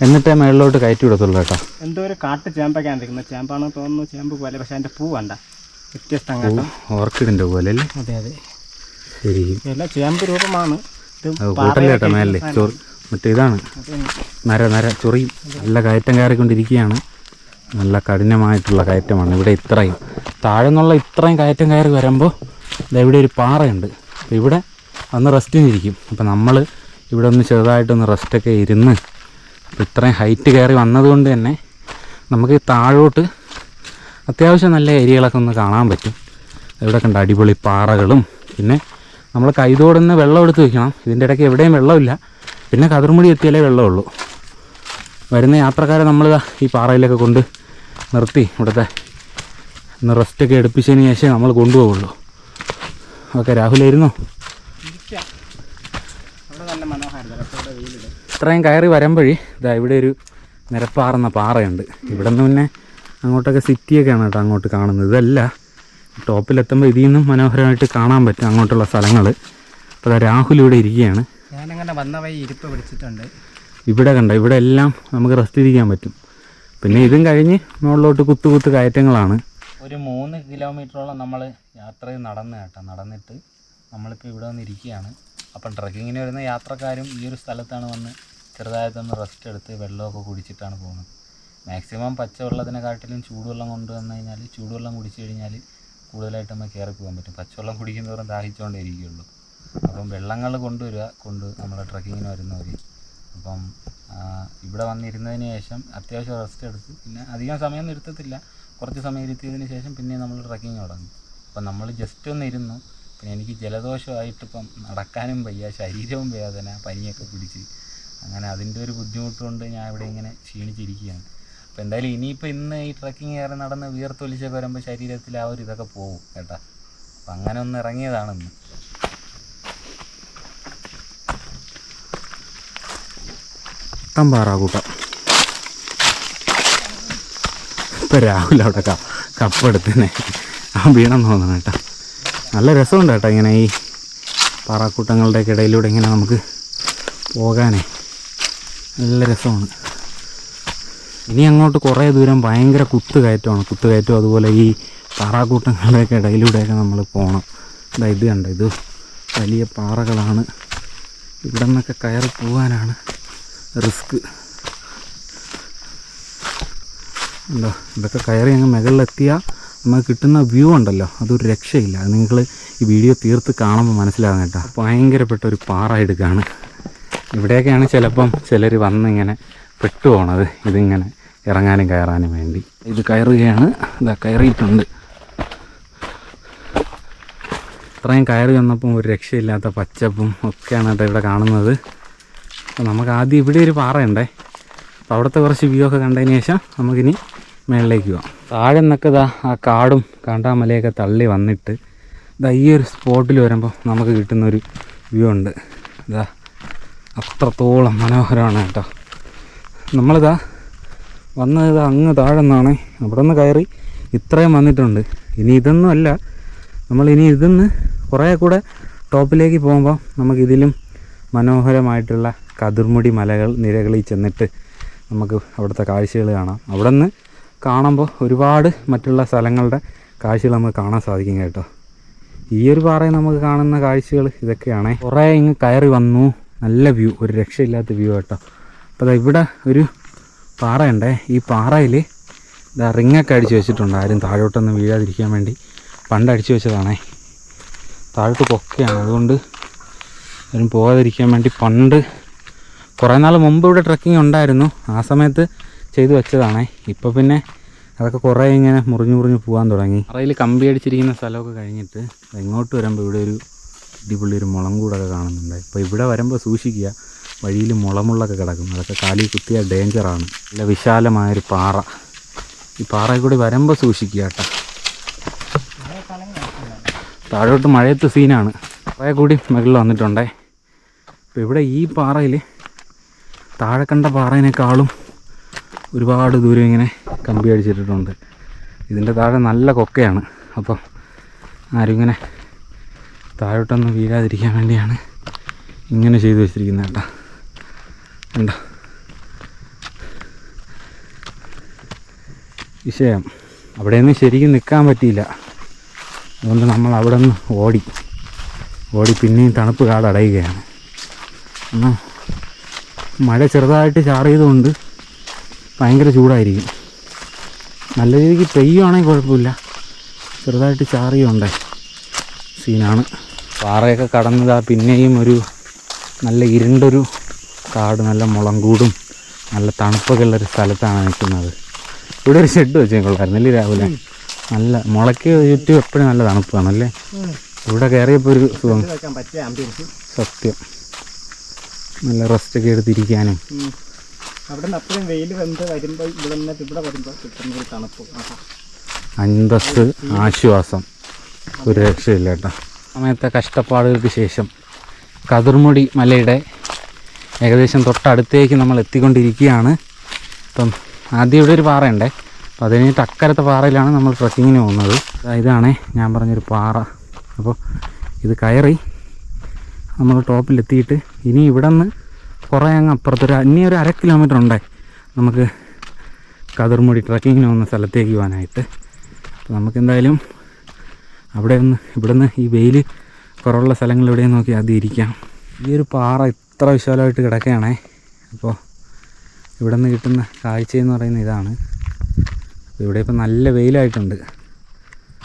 എന്നിട്ടേ മേളിലോട്ട് കയറ്റി വിടത്തുള്ളൂ കേട്ടോ. എന്തോ ഒരു കാട്ട് ചേമ്പൊക്കെയാണ് ഇരിക്കുന്നത്. ചേമ്പാണെന്ന് തോന്നുന്നു. ചേമ്പ് പോലെ. പക്ഷേ അതിൻ്റെ പൂ വേണ്ട, വ്യത്യസ്തം കേട്ടോ. ഓർക്കിഡിൻ്റെ പോലെ അല്ലേ? അതെ ശരി. എല്ലാം ചേമ്പ് രൂപമാണ്. കൂട്ടല്ലേ കേട്ടോ മേലെ മറ്റേ ഇതാണ് നര ചൊറിയും. നല്ല കയറ്റം കയറിക്കൊണ്ടിരിക്കുകയാണ്. നല്ല കഠിനമായിട്ടുള്ള കയറ്റമാണ്. ഇവിടെ ഇത്രയും താഴെ നിന്നുള്ള ഇത്രയും കയറ്റം കയറി വരുമ്പോൾ ഇവിടെ ഒരു പാറയുണ്ട്. അപ്പോൾ ഇവിടെ അന്ന് റെസ്റ്റിനിരിക്കും. അപ്പോൾ നമ്മൾ ഇവിടെ ഒന്ന് ചെറുതായിട്ടൊന്ന് റെസ്റ്റൊക്കെ ഇരുന്ന് അപ്പോൾ ഇത്രയും ഹൈറ്റ് കയറി വന്നതുകൊണ്ട് തന്നെ നമുക്ക് താഴോട്ട് അത്യാവശ്യം നല്ല ഏരിയകളൊക്കെ ഒന്ന് കാണാൻ പറ്റും. ഇവിടെ കണ്ട അടിപൊളി പാറകളും പിന്നെ നമ്മൾ കൈതോടുന്ന് വെള്ളം എടുത്ത് വെക്കണം. ഇതിൻ്റെ ഇടയ്ക്ക് എവിടെയും വെള്ളമില്ല. പിന്നെ കതിർമുടി എത്തിയാലേ വെള്ളമുള്ളൂ. വരുന്ന യാത്രക്കാരെ നമ്മൾ ഈ പാറയിലൊക്കെ കൊണ്ട് നിർത്തി ഇവിടുത്തെ ഒന്ന് റെസ്റ്റൊക്കെ എടുപ്പിച്ചതിന് ശേഷം നമ്മൾ കൊണ്ടുപോകുള്ളൂ. ഓക്കെ, രാഹുലായിരുന്നോ? ഇത്രയും കയറി വരുമ്പോഴേ ഇതാ ഇവിടെ ഒരു നിരപ്പാറുന്ന പാറയുണ്ട്. ഇവിടെ നിന്ന് പിന്നെ അങ്ങോട്ടൊക്കെ സിറ്റിയൊക്കെയാണ് കേട്ടോ അങ്ങോട്ട് കാണുന്നത്. ഇതല്ല, ടോപ്പിലെത്തുമ്പോൾ ഇതിൽ നിന്നും മനോഹരമായിട്ട് കാണാൻ പറ്റും അങ്ങോട്ടുള്ള സ്ഥലങ്ങൾ. അപ്പോൾ അതാ രാഹുൽ ഇവിടെ ഇരിക്കുകയാണ്. ഞാനങ്ങനെ വന്ന വഴി ഇരിപ്പ് പിടിച്ചിട്ടുണ്ട്. ഇവിടെ കണ്ട, ഇവിടെ എല്ലാം നമുക്ക് റെസ്റ്റ് ഇരിക്കാൻ പറ്റും. പിന്നെ ഇതും കഴിഞ്ഞ് മുകളിലോട്ട് കുത്തു കയറ്റങ്ങളാണ്. ഒരു 3 കിലോമീറ്ററോളം നമ്മൾ യാത്ര നടന്ന് കേട്ടോ. നടന്നിട്ട് നമ്മളിപ്പോൾ ഇവിടെ വന്നിരിക്കുകയാണ്. അപ്പം ട്രക്കിങ്ങിന് വരുന്ന യാത്രക്കാരും ഈ ഒരു സ്ഥലത്താണ് വന്ന് ചെറുതായിട്ടൊന്ന് റെസ്റ്റ് എടുത്ത് വെള്ളമൊക്കെ കുടിച്ചിട്ടാണ് പോകുന്നത്. മാക്സിമം പച്ചവെള്ളത്തിനെക്കാട്ടിലും ചൂടുവെള്ളം കൊണ്ടുവന്നു കഴിഞ്ഞാൽ, ചൂടുവെള്ളം കുടിച്ചു കഴിഞ്ഞാൽ കൂടുതലായിട്ട് നമുക്ക് കയറി പോകാൻ പറ്റും. പച്ചവെള്ളം കുടിക്കുന്നതോറും ദാഹിച്ചുകൊണ്ടേ ഇരിക്കുകയുള്ളൂ. അപ്പം വെള്ളങ്ങൾ കൊണ്ടുവരിക നമ്മളെ ട്രക്കിങ്ങിന് വരുന്നവർ. അപ്പം ഇവിടെ വന്നിരുന്നതിന് ശേഷം അത്യാവശ്യം റെസ്റ്റ് എടുത്ത്, പിന്നെ അധികം സമയം നിർത്തത്തില്ല, കുറച്ച് സമയം ഇരുത്തിയതിന് ശേഷം പിന്നെ നമ്മൾ ട്രക്കിങ് തുടങ്ങും. അപ്പം നമ്മൾ ജസ്റ്റ് ഒന്ന് ഇരുന്നു. പിന്നെ എനിക്ക് ജലദോഷമായിട്ടിപ്പം നടക്കാനും വയ്യ, ശരീരവും വേദന, പനിയൊക്കെ പിടിച്ച്, അങ്ങനെ അതിൻ്റെ ഒരു ബുദ്ധിമുട്ടുകൊണ്ട് ഞാൻ ഇവിടെ ഇങ്ങനെ ക്ഷീണിച്ചിരിക്കുകയാണ്. അപ്പോൾ എന്തായാലും ഇനിയിപ്പോൾ ഇന്ന് ഈ ട്രക്കിങ് കയറി നടന്ന് വിയർത്തൊലിച്ചൊക്കെ വരുമ്പോൾ ശരീരത്തിൽ ആ ഒരു ഇതൊക്കെ പോകും കേട്ടോ. അപ്പം അങ്ങനെ ഒന്ന് ഇറങ്ങിയതാണെന്ന്. പാറാകൂട്ടം ഇപ്പം രാഹുൽ അവിടെ കപ്പെടുത്തന്നെ വീണെന്ന് തോന്നണം കേട്ടോ. നല്ല രസമുണ്ട് കേട്ടോ ഇങ്ങനെ ഈ പാറാക്കൂട്ടങ്ങളുടെയൊക്കെ ഇടയിലൂടെ ഇങ്ങനെ നമുക്ക് പോകാനേ നല്ല രസമാണ്. ഇനി അങ്ങോട്ട് കുറേ ദൂരം ഭയങ്കര കുത്തുകയറ്റവും അതുപോലെ ഈ പാറാക്കൂട്ടങ്ങളുടെയൊക്കെ ഇടയിലൂടെയൊക്കെ നമ്മൾ പോകണം. ഇത് കണ്ട, ഇത് വലിയ പാറകളാണ്. ഇവിടെ നിന്നൊക്കെ കയറി പോകാനാണ് റിസ്ക്. ഉണ്ടോ, ഇതൊക്കെ കയറി അങ്ങ് മുകളിലെത്തിയാൽ നമുക്ക് കിട്ടുന്ന വ്യൂ ഉണ്ടല്ലോ, അതൊരു രക്ഷയില്ല. അത് നിങ്ങൾ ഈ വീഡിയോ തീർത്ത് കാണുമ്പോൾ മനസ്സിലാകും കേട്ടോ. ഭയങ്കരപ്പെട്ട ഒരു പാറ എടുക്കുകയാണ്. ഇവിടെയൊക്കെയാണ് ചിലപ്പം ചിലർ വന്നിങ്ങനെ പെട്ടു പോണത്, ഇതിങ്ങനെ ഇറങ്ങാനും കയറാനും വേണ്ടി. ഇത് കയറുകയാണ്, ഇതാ കയറിയിട്ടുണ്ട്. ഇത്രയും കയറി വന്നപ്പം ഒരു രക്ഷയില്ലാത്ത പച്ചപ്പും ഒക്കെയാണ് കേട്ടോ ഇവിടെ കാണുന്നത്. അപ്പോൾ നമുക്ക് ആദ്യം ഇവിടെ ഒരു പാറയുണ്ടേ, അപ്പോൾ അവിടുത്തെ കുറച്ച് വ്യൂ ഒക്കെ കണ്ടതിന് ശേഷം നമുക്കിനി മേളിലേക്ക് പോകാം. താഴെ നിന്നൊക്കെ ഇതാ ആ കാടും കാണ്ടാമലയൊക്കെ തള്ളി വന്നിട്ട് ഇതാ ഈ ഒരു സ്പോട്ടിൽ വരുമ്പോൾ നമുക്ക് കിട്ടുന്നൊരു വ്യൂ ഉണ്ട്. ഇതാ അത്രത്തോളം മനോഹരമാണ് കേട്ടോ. നമ്മളിതാ വന്നത് അങ്ങ് താഴെ നിന്നാണ്, അവിടെ നിന്ന് കയറി ഇത്രയും വന്നിട്ടുണ്ട്. ഇനി ഇതൊന്നും അല്ല, നമ്മളിനി ഇതിന്ന് കുറേ കൂടെ ടോപ്പിലേക്ക് പോകുമ്പോൾ നമുക്കിതിലും മനോഹരമായിട്ടുള്ള കതിർമുടി മലകൾ നിരകളിൽ ചെന്നിട്ട് നമുക്ക് അവിടുത്തെ കാഴ്ചകൾ കാണാം. അവിടെ നിന്ന് കാണുമ്പോൾ ഒരുപാട് മറ്റുള്ള സ്ഥലങ്ങളുടെ കാഴ്ചകൾ നമുക്ക് കാണാൻ സാധിക്കും കേട്ടോ. ഈ ഒരു പാറയിൽ നമുക്ക് കാണുന്ന കാഴ്ചകൾ ഇതൊക്കെയാണ്. കുറേ ഇങ്ങ് കയറി വന്നു, നല്ല വ്യൂ, ഒരു രക്ഷയില്ലാത്ത വ്യൂ കേട്ടോ. അപ്പോൾ ഇവിടെ ഒരു പാറയുണ്ടേ, ഈ പാറയിൽ ഇതാ റിങ്ങൊക്കെ അടിച്ച് വെച്ചിട്ടുണ്ട്, ആരും താഴോട്ടൊന്നും വീഴാതിരിക്കാൻ വേണ്ടി. പണ്ട് അടിച്ചു വെച്ചതാണേ, താഴോട്ട് പൊക്കെയാണ്, അതുകൊണ്ട് ആരും പോകാതിരിക്കാൻ വേണ്ടി പണ്ട് കുറേ നാൾ മുമ്പ് ഇവിടെ ട്രക്കിംഗ് ഉണ്ടായിരുന്നു, ആ സമയത്ത് ചെയ്തു വെച്ചതാണേ. ഇപ്പോൾ പിന്നെ അതൊക്കെ കുറേ ഇങ്ങനെ മുറിഞ്ഞു പോകാൻ തുടങ്ങി. അറയിൽ കമ്പി അടിച്ചിരിക്കുന്ന സ്ഥലമൊക്കെ കഴിഞ്ഞിട്ട് ഇങ്ങോട്ട് വരുമ്പോൾ ഇവിടെ ഒരു അടിപൊളി ഒരു മുളങ്കൂടൊക്കെ കാണുന്നുണ്ട്. ഇപ്പോൾ ഇവിടെ വരുമ്പോൾ സൂക്ഷിക്കുക, വഴിയിൽ മുളമുള്ളൊക്കെ കിടക്കും, അതൊക്കെ കാലിൽ കുത്തിയാൽ ഡേഞ്ചറാണ്. നല്ല വിശാലമായൊരു പാറ, ഈ പാറയിൽ കൂടി വരുമ്പോൾ സൂക്ഷിക്കുക കേട്ടോ. താഴോട്ട് മഴയത്ത് സീനാണ്, കുറേ കൂടി മുകളിൽ വന്നിട്ടുണ്ടേ. അപ്പോൾ ഇവിടെ ഈ പാറയിൽ താഴെ കണ്ട പാറയിനേക്കാളും ഒരുപാട് ദൂരം ഇങ്ങനെ കമ്പി അടിച്ചിട്ടിട്ടുണ്ട്. ഇതിൻ്റെ താഴെ നല്ല കൊക്കയാണ്, അപ്പം ആരും ഇങ്ങനെ താഴോട്ടൊന്നും വീഴാതിരിക്കാൻ വേണ്ടിയാണ് ഇങ്ങനെ ചെയ്തു വെച്ചിരിക്കുന്നത് കേട്ടോ. കണ്ടോ വിഷയം. അവിടെ നിന്ന് ശരിക്കും നിൽക്കാൻ പറ്റിയില്ല, അതുകൊണ്ട് നമ്മൾ അവിടെ നിന്ന് ഓടി പിന്നെയും തണുപ്പ് കാടടയുകയാണ്. മഴ ചെറുതായിട്ട് ചാറിയതുകൊണ്ട് ഭയങ്കര ചൂടായിരിക്കും. നല്ല രീതിക്ക് പെയ്യുവാണെങ്കിൽ കുഴപ്പമില്ല, ചെറുതായിട്ട് ചാറിയുണ്ടേ സീനാണ്. പാറയൊക്കെ കടന്നതാ പിന്നെയും ഒരു നല്ല ഇരുണ്ടൊരു കാട്, നല്ല മുളങ്കൂടും നല്ല തണുപ്പൊക്കെ ഉള്ളൊരു സ്ഥലത്താണ് നിൽക്കുന്നത്. ഇവിടെ ഒരു ഷെഡ് വെച്ചേക്കൊള്ളായിരുന്നല്ലേ രാവിലെ, നല്ല മുളയ്ക്ക് ചുറ്റും എപ്പോഴും നല്ല തണുപ്പാണല്ലേ. ഇവിടെ കയറിയപ്പോൾ ഒരു സുഖം, സത്യം. നല്ല റെസ്റ്റൊക്കെ എടുത്തിരിക്കാനും അവിടെ നിന്ന് അത്രയും വെയിൽ വെന്ത് വരുമ്പോൾ ഇവിടെ നിന്ന് ഇവിടെ വരുമ്പോൾ കിട്ടുന്ന ഒരു തണുപ്പ്. അന്തസ്സ്, ആശ്വാസം, ഒരു രക്ഷയില്ല കേട്ടോ. സമയത്തെ കഷ്ടപ്പാടുകൾക്ക് ശേഷം കതിർമുടി മലയുടെ ഏകദേശം തൊട്ടടുത്തേക്ക് നമ്മൾ എത്തിക്കൊണ്ടിരിക്കുകയാണ്. അപ്പം ആദ്യം ഇവിടെ ഒരു പാറയുണ്ടേ, അപ്പോൾ അത് കഴിഞ്ഞിട്ട് അക്കരത്തെ പാറയിലാണ് നമ്മൾ ട്രക്കിങ്ങിന് പോകുന്നത്. ഇതാണേ ഞാൻ പറഞ്ഞൊരു പാറ. അപ്പോൾ ഇത് കയറി നമ്മൾ ടോപ്പിലെത്തിയിട്ട് ഇനി ഇവിടെ നിന്ന് കുറേ അങ്ങ് അപ്പുറത്തൊരു ഒരു 1/2 കിലോമീറ്റർ ഉണ്ടേ നമുക്ക് കതിർമുടി ട്രക്കിങ്ങിന് പോകുന്ന സ്ഥലത്തേക്ക് പോകാനായിട്ട്. അപ്പോൾ നമുക്കെന്തായാലും അവിടെ നിന്ന് ഇവിടെ നിന്ന് ഈ വെയിൽ കുറവുള്ള സ്ഥലങ്ങൾ എവിടെയും നോക്കി ആദ്യം ഇരിക്കാം. ഈ ഒരു പാറ ഇത്ര വിശാലമായിട്ട് കിടക്കുകയാണേ. അപ്പോൾ ഇവിടെ നിന്ന് കിട്ടുന്ന കാഴ്ചയെന്ന് പറയുന്നത് ഇതാണ്. ഇവിടെ ഇപ്പോൾ നല്ല വെയിലായിട്ടുണ്ട്.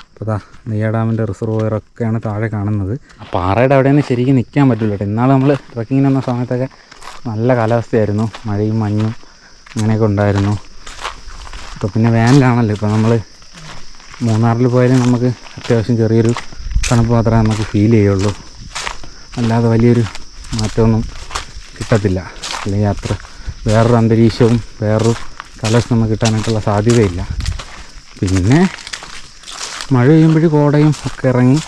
അപ്പോൾ ദാ നെയ്യാർ ഡാമിൻ്റെ റിസർവോയറൊക്കെയാണ് താഴെ കാണുന്നത്. ആ പാറയുടെ അവിടെയൊന്നും ശരിക്കും നിൽക്കാൻ പറ്റില്ല കേട്ടോ. ഇന്നാൾ നമ്മൾ ട്രക്കിങ്ങിന് വന്ന സമയത്തൊക്കെ നല്ല കാലാവസ്ഥയായിരുന്നു, മഴയും മഞ്ഞും അങ്ങനെയൊക്കെ ഉണ്ടായിരുന്നു. ഇപ്പോൾ പിന്നെ വേനലാണല്ലോ. ഇപ്പോൾ നമ്മൾ മൂന്നാറിൽ പോയാലും നമുക്ക് അത്യാവശ്യം ചെറിയൊരു തണുപ്പ് മാത്രമേ നമുക്ക് ഫീൽ ചെയ്യുള്ളൂ, അല്ലാതെ വലിയൊരു മാറ്റമൊന്നും കിട്ടത്തില്ല. അല്ലെങ്കിൽ അത്ര വേറൊരു അന്തരീക്ഷവും വേറൊരു കാലാവസ്ഥ നമുക്ക് കിട്ടാനായിട്ടുള്ള സാധ്യതയില്ല. പിന്നെ മഴ പെയ്യുമ്പോഴും കോടയും ഒക്കെ ഇറങ്ങി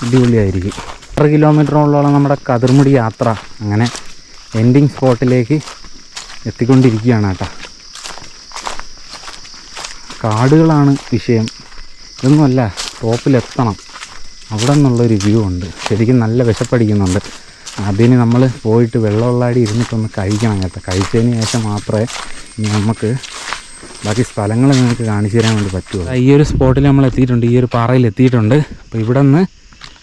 അടിപൊളിയായിരിക്കും. 6 കിലോമീറ്ററോളം നമ്മുടെ കതിർമുടി യാത്ര അങ്ങനെ എൻഡിങ് സ്പോട്ടിലേക്ക് എത്തിക്കൊണ്ടിരിക്കുകയാണ് കേട്ടോ. കാടുകളാണ് വിഷയം, ഇതൊന്നുമല്ല, ടോപ്പിലെത്തണം. അവിടെ നിന്നുള്ളൊരു വ്യൂ ഉണ്ട്. ശരിക്കും നല്ല വിശപ്പടിക്കുന്നുണ്ട്. അതിന് നമ്മൾ പോയിട്ട് വെള്ളമുള്ളാടി ഇരുന്നിട്ടൊന്ന് കഴിക്കണം കേട്ടോ. കഴിച്ചതിന് ശേഷം മാത്രമേ ഇനി നമുക്ക് ബാക്കി സ്ഥലങ്ങൾ നിങ്ങൾക്ക് കാണിച്ചു തരാൻ വേണ്ടി പറ്റുമോ. ഈ ഒരു സ്പോട്ടിൽ നമ്മൾ എത്തിയിട്ടുണ്ട്, ഈ ഒരു പാറയിൽ എത്തിയിട്ടുണ്ട്. അപ്പോൾ ഇവിടെ നിന്ന്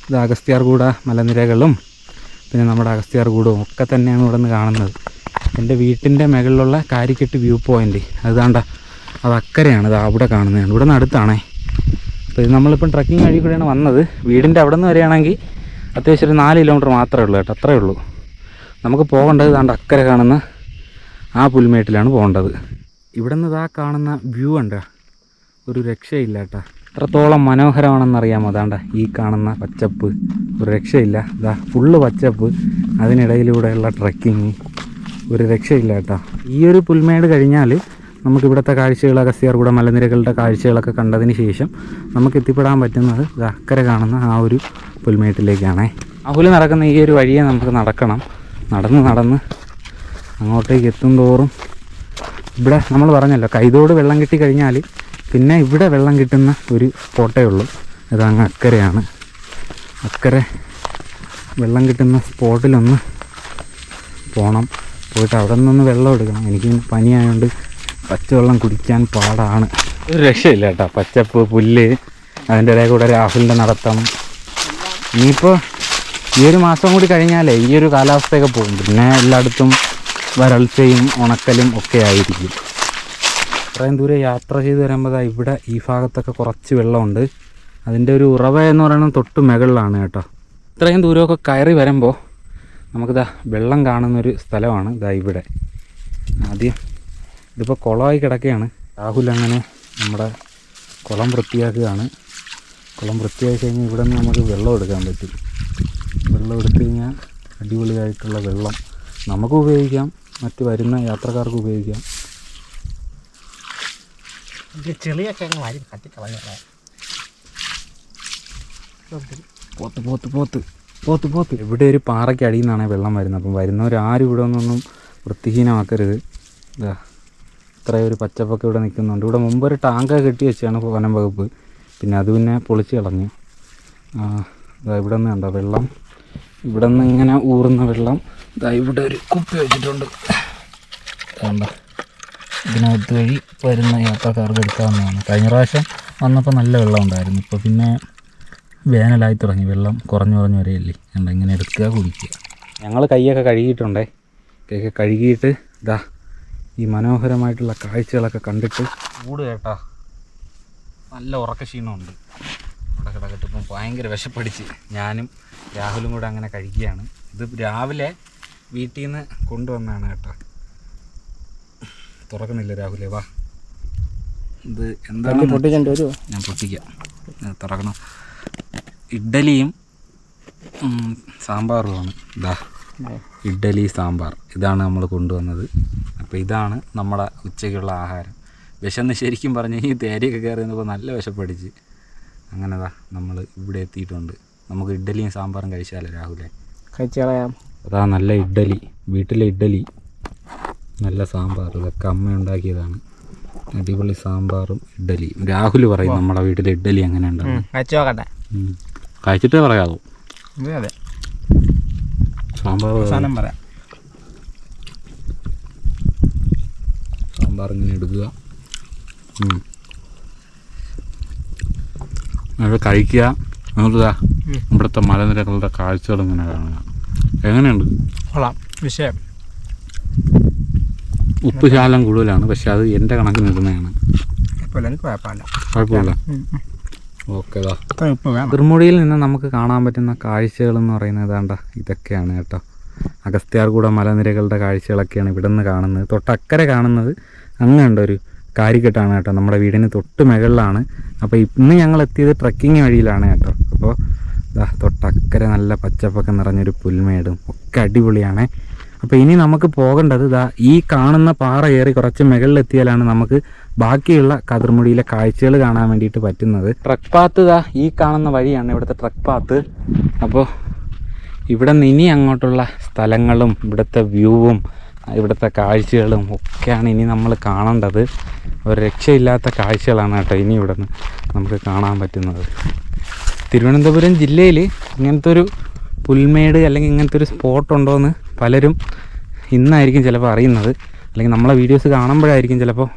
ഇത് അഗസ്ത്യാർകൂട മലനിരകളും പിന്നെ നമ്മുടെ അഗസ്ത്യാർകൂടവും ഒക്കെ തന്നെയാണ് ഇവിടെ നിന്ന് കാണുന്നത്. എൻ്റെ വീട്ടിൻ്റെ മുകളിലുള്ള കാരിക്കെട്ട് വ്യൂ പോയിൻ്റ് അതാണ്ട അത് അക്കരെയാണ്, ഇത് അവിടെ കാണുന്നതാണ്. ഇവിടെ നിന്ന് അടുത്താണേ. അപ്പോൾ ഇത് നമ്മളിപ്പം ട്രക്കിങ് വഴി കൂടെയാണ് വന്നത്. വീടിൻ്റെ അവിടെ നിന്ന് വരികയാണെങ്കിൽ അത്യാവശ്യം ഒരു 4 കിലോമീറ്റർ മാത്രമേ ഉള്ളൂ കേട്ടോ, അത്രയേ ഉള്ളൂ. നമുക്ക് പോകേണ്ടത് ഇതാണ്ട് അക്കരെ കാണുന്ന ആ പുൽമേട്ടിലാണ് പോകേണ്ടത്. ഇവിടെ നിന്ന് ഇതാ കാണുന്ന വ്യൂ ഉണ്ട്, ഒരു രക്ഷയില്ല കേട്ടോ. എത്രത്തോളം മനോഹരമാണെന്നറിയാമോ. അതാണ്ട ഈ കാണുന്ന പച്ചപ്പ്, ഒരു രക്ഷയില്ല. ഇതാ ഫുള്ള് പച്ചപ്പ്, അതിനിടയിലൂടെയുള്ള ട്രക്കിങ്, ഒരു രക്ഷയില്ല കേട്ടോ. ഈ ഒരു പുൽമേട് കഴിഞ്ഞാൽ നമുക്കിവിടുത്തെ കാഴ്ചകൾ, അഗസ്ത്യാർകൂട മലനിരകളുടെ കാഴ്ചകളൊക്കെ കണ്ടതിന് ശേഷം നമുക്ക് എത്തിപ്പെടാൻ പറ്റുന്നത് അക്കരെ കാണുന്ന ആ ഒരു പുൽമേട്ടിലേക്കാണേ. രാഹുൽ നടക്കുന്ന ഈ ഒരു വഴിയെ നമുക്ക് നടക്കണം. നടന്ന് അങ്ങോട്ടേക്ക് എത്തും തോറും ഇവിടെ നമ്മൾ പറഞ്ഞല്ലോ കൈതോട് വെള്ളം കിട്ടിക്കഴിഞ്ഞാൽ പിന്നെ ഇവിടെ വെള്ളം കിട്ടുന്ന ഒരു സ്പോട്ടേ ഉള്ളൂ. ഇതങ്ങ് അക്കരെയാണ്. അക്കരെ വെള്ളം കിട്ടുന്ന സ്പോട്ടിലൊന്ന് പോകണം. പോയിട്ട് അവിടെ നിന്നൊന്ന് വെള്ളം എടുക്കണം. എനിക്ക് പനിയായതുകൊണ്ട് പച്ചവെള്ളം കുടിക്കാൻ പാടാണ്. ഒരു രക്ഷയില്ല കേട്ടോ. പച്ചപ്പ്, പുല്ല്, അതിൻ്റെ ഇടയിൽ കൂടെ രാഹുലിൻ്റെ നടത്തം. ഇനിയിപ്പോൾ ഈ ഒരു മാസം കൂടി കഴിഞ്ഞാലേ ഈ ഒരു കാലാവസ്ഥയൊക്കെ പോകും. പിന്നെ എല്ലായിടത്തും വരൾച്ചയും ഉണക്കലും ഒക്കെ ആയിരിക്കും. ഇത്രയും ദൂരം യാത്ര ചെയ്ത് വരുമ്പോൾ ഇവിടെ ഈ ഭാഗത്തൊക്കെ കുറച്ച് വെള്ളമുണ്ട്. അതിൻ്റെ ഒരു ഉറവ എന്ന് പറയുന്നത് തൊട്ട് മുകളിലാണ് കേട്ടോ. ഇത്രയും ദൂരമൊക്കെ കയറി വരുമ്പോൾ നമുക്കിതാ വെള്ളം കാണുന്നൊരു സ്ഥലമാണ് ഇതാ ഇവിടെ. ആദ്യം ഇതിപ്പോൾ കുളമായി കിടക്കുകയാണ്. രാഹുൽ അങ്ങനെ നമ്മുടെ കുളം വൃത്തിയാക്കുകയാണ്. കുളം വൃത്തിയാക്കി കഴിഞ്ഞാൽ ഇവിടെ നിന്ന് നമുക്ക് വെള്ളം എടുക്കാൻ പറ്റും. വെള്ളം എടുത്തു കഴിഞ്ഞാൽ അടിപൊളിയായിട്ടുള്ള വെള്ളം നമുക്ക് ഉപയോഗിക്കാം, മറ്റ് വരുന്ന യാത്രക്കാർക്ക് ഉപയോഗിക്കാം. ചെളിയൊക്കെ അങ്ങ് വാരി കത്തിക്കളഞ്ഞ പോത്ത് ഇവിടെ ഒരു പാറയ്ക്ക് അടിയിൽ നിന്നാണ് വെള്ളം വരുന്നത്. അപ്പം വരുന്നവരാരും ഇവിടെ ഒന്നൊന്നും വൃത്തിഹീനമാക്കരുത്. ഇതാ ഇത്രയും ഒരു പച്ചപ്പൊക്കെ ഇവിടെ നിൽക്കുന്നുണ്ട്. ഇവിടെ മുമ്പ് ഒരു ടാങ്ക കെട്ടി വെച്ചാണ് വനം വകുപ്പ്, പിന്നെ അത് പിന്നെ പൊളിച്ച് കളഞ്ഞു. ഇവിടെ നിന്ന് കണ്ടോ വെള്ളം, ഇവിടെ നിന്ന് ഇങ്ങനെ ഊറുന്ന വെള്ളം. ഇതാ ഇവിടെ ഒരു കുപ്പി വെച്ചിട്ടുണ്ട് കണ്ടോ. ഇതിനകത്ത് വഴി വരുന്ന യാത്രക്കാർക്ക് എടുക്കാവുന്നതാണ്. കഴിഞ്ഞ പ്രാവശ്യം വന്നപ്പോൾ നല്ല വെള്ളം ഉണ്ടായിരുന്നു. ഇപ്പോൾ പിന്നെ വേനലായി തുടങ്ങി, വെള്ളം കുറഞ്ഞു വരെയല്ലേ. കണ്ടോ ഇങ്ങനെ എടുക്കുക, കുടിക്കുക. ഞങ്ങൾ കൈയൊക്കെ കഴുകിയിട്ടുണ്ടേ. കൈയൊക്കെ കഴുകിയിട്ട് ഇതാ ഈ മനോഹരമായിട്ടുള്ള കാഴ്ചകളൊക്കെ കണ്ടിട്ട് കൂട് കേട്ടോ. നല്ല ഉറക്കക്ഷീണമുണ്ട്. ഇവിടെ കിടക്കട്ട് ഇപ്പം ഭയങ്കര വിശപ്പടിച്ച് ഞാനും രാഹുലും കൂടെ അങ്ങനെ കഴിക്കുകയാണ്. ഇത് രാവിലെ വീട്ടിൽ നിന്ന് കൊണ്ടുവന്നതാണ് കേട്ടോ. തുറക്കുന്നില്ല രാഹുലേ, വാ. ഇത് എന്താണ് ഞാൻ പൊട്ടിക്കാം. തുറക്കണം. ഇഡ്ഡലിയും സാമ്പാറുമാണ്. ഇതാ ഇഡ്ഡലി സാമ്പാർ, ഇതാണ് നമ്മൾ കൊണ്ടുവന്നത്. അപ്പോൾ ഇതാണ് നമ്മുടെ ഉച്ചയ്ക്കുള്ള ആഹാരം. വിശന്ന് ശരിക്കും പറഞ്ഞ് ഈ തേരിയൊക്കെ കയറി നിന്നപ്പോൾ നല്ല വിശപ്പടിച്ച്. അങ്ങനെതാ നമ്മൾ ഇവിടെ എത്തിയിട്ടുണ്ട്. നമുക്ക് ഇഡ്ഡലിയും സാമ്പാറും കഴിച്ചാലോ രാഹുലെ? കഴിച്ച് കളയാം. അതാ നല്ല ഇഡ്ഡലി, വീട്ടിലെ ഇഡ്ഡലി, നല്ല സാമ്പാർ, ഇതൊക്കെ അമ്മ ഉണ്ടാക്കിയതാണ്. അടിപൊളി സാമ്പാറും ഇഡ്ഡലിയും. രാഹുൽ പറയും നമ്മുടെ വീട്ടിലെ ഇഡ്ഡലി എങ്ങനെ ഉണ്ടെന്ന്. കഴിച്ച് നോക്കട്ടെ. കഴിച്ചിട്ടേ പറയാമോ? അതെ, സാമ്പാർ പറയാം. സാമ്പാർ ഇങ്ങനെ എടുക്കുക, അത് കഴിക്കുക. എന്നിട്ടാ ഇവിടുത്തെ മലനിരകളുടെ കാഴ്ചകൾ ഇങ്ങനെ കാണുക. എങ്ങനെയുണ്ട്? കൊള്ളാം. വിഷയം ഉപ്പ് ശാലം കൂടുതലാണ്, പക്ഷെ അത് എൻ്റെ കണക്ക് നിൽക്കുന്നതാണ്. കുഴപ്പമില്ല. ഓക്കെ. തിരുമുടിയിൽ നിന്ന് നമുക്ക് കാണാൻ പറ്റുന്ന കാഴ്ചകളെന്ന് പറയുന്നത് വേണ്ട ഇതൊക്കെയാണ് കേട്ടോ. അഗസ്ത്യാർകൂട മലനിരകളുടെ കാഴ്ചകളൊക്കെയാണ് ഇവിടെ നിന്ന് കാണുന്നത്. തൊട്ടക്കരെ കാണുന്നത് അങ്ങനെയുണ്ട് ഒരു കാര്യക്കെട്ടാണ് കേട്ടോ, നമ്മുടെ വീടിന് തൊട്ട് മുകളിലാണ്. അപ്പോൾ ഇന്ന് ഞങ്ങൾ എത്തിയത് ട്രക്കിങ് വഴിയിലാണ് കേട്ടോ. അപ്പോൾ തൊട്ടക്കരെ നല്ല പച്ചപ്പൊക്കെ നിറഞ്ഞൊരു പുൽമേടും ഒക്കെ അടിപൊളിയാണ്. അപ്പോൾ ഇനി നമുക്ക് പോകേണ്ടത് ഈ കാണുന്ന പാറ കയറി കുറച്ച് മുകളിലെത്തിയാലാണ് നമുക്ക് ബാക്കിയുള്ള കതിർമുടിയിലെ കാഴ്ചകൾ കാണാൻ വേണ്ടിയിട്ട് പറ്റുന്നത്. ട്രക്ക് പാത്ത് ഈ കാണുന്ന വഴിയാണ് ഇവിടുത്തെ ട്രക്ക് പാത്ത്. അപ്പോൾ ഇവിടെ നിന്ന് ഇനി അങ്ങോട്ടുള്ള സ്ഥലങ്ങളും ഇവിടുത്തെ വ്യൂവും ഇവിടുത്തെ കാഴ്ചകളും ഒക്കെയാണ് ഇനി നമ്മൾ കാണേണ്ടത്. ഒരു രക്ഷയില്ലാത്ത കാഴ്ചകളാണ് കേട്ടോ ഇനി ഇവിടെ നിന്ന് നമുക്ക് കാണാൻ പറ്റുന്നത്. തിരുവനന്തപുരം ജില്ലയിൽ ഇങ്ങനത്തെ ഒരു പുൽമേട് അല്ലെങ്കിൽ ഇങ്ങനത്തെ ഒരു സ്പോട്ട് ഉണ്ടോ എന്ന് പലരും ഇന്നായിരിക്കും ചിലപ്പോൾ അറിയുന്നത്, അല്ലെങ്കിൽ നമ്മളെ വീഡിയോസ് കാണുമ്പോഴായിരിക്കും ചിലപ്പോൾ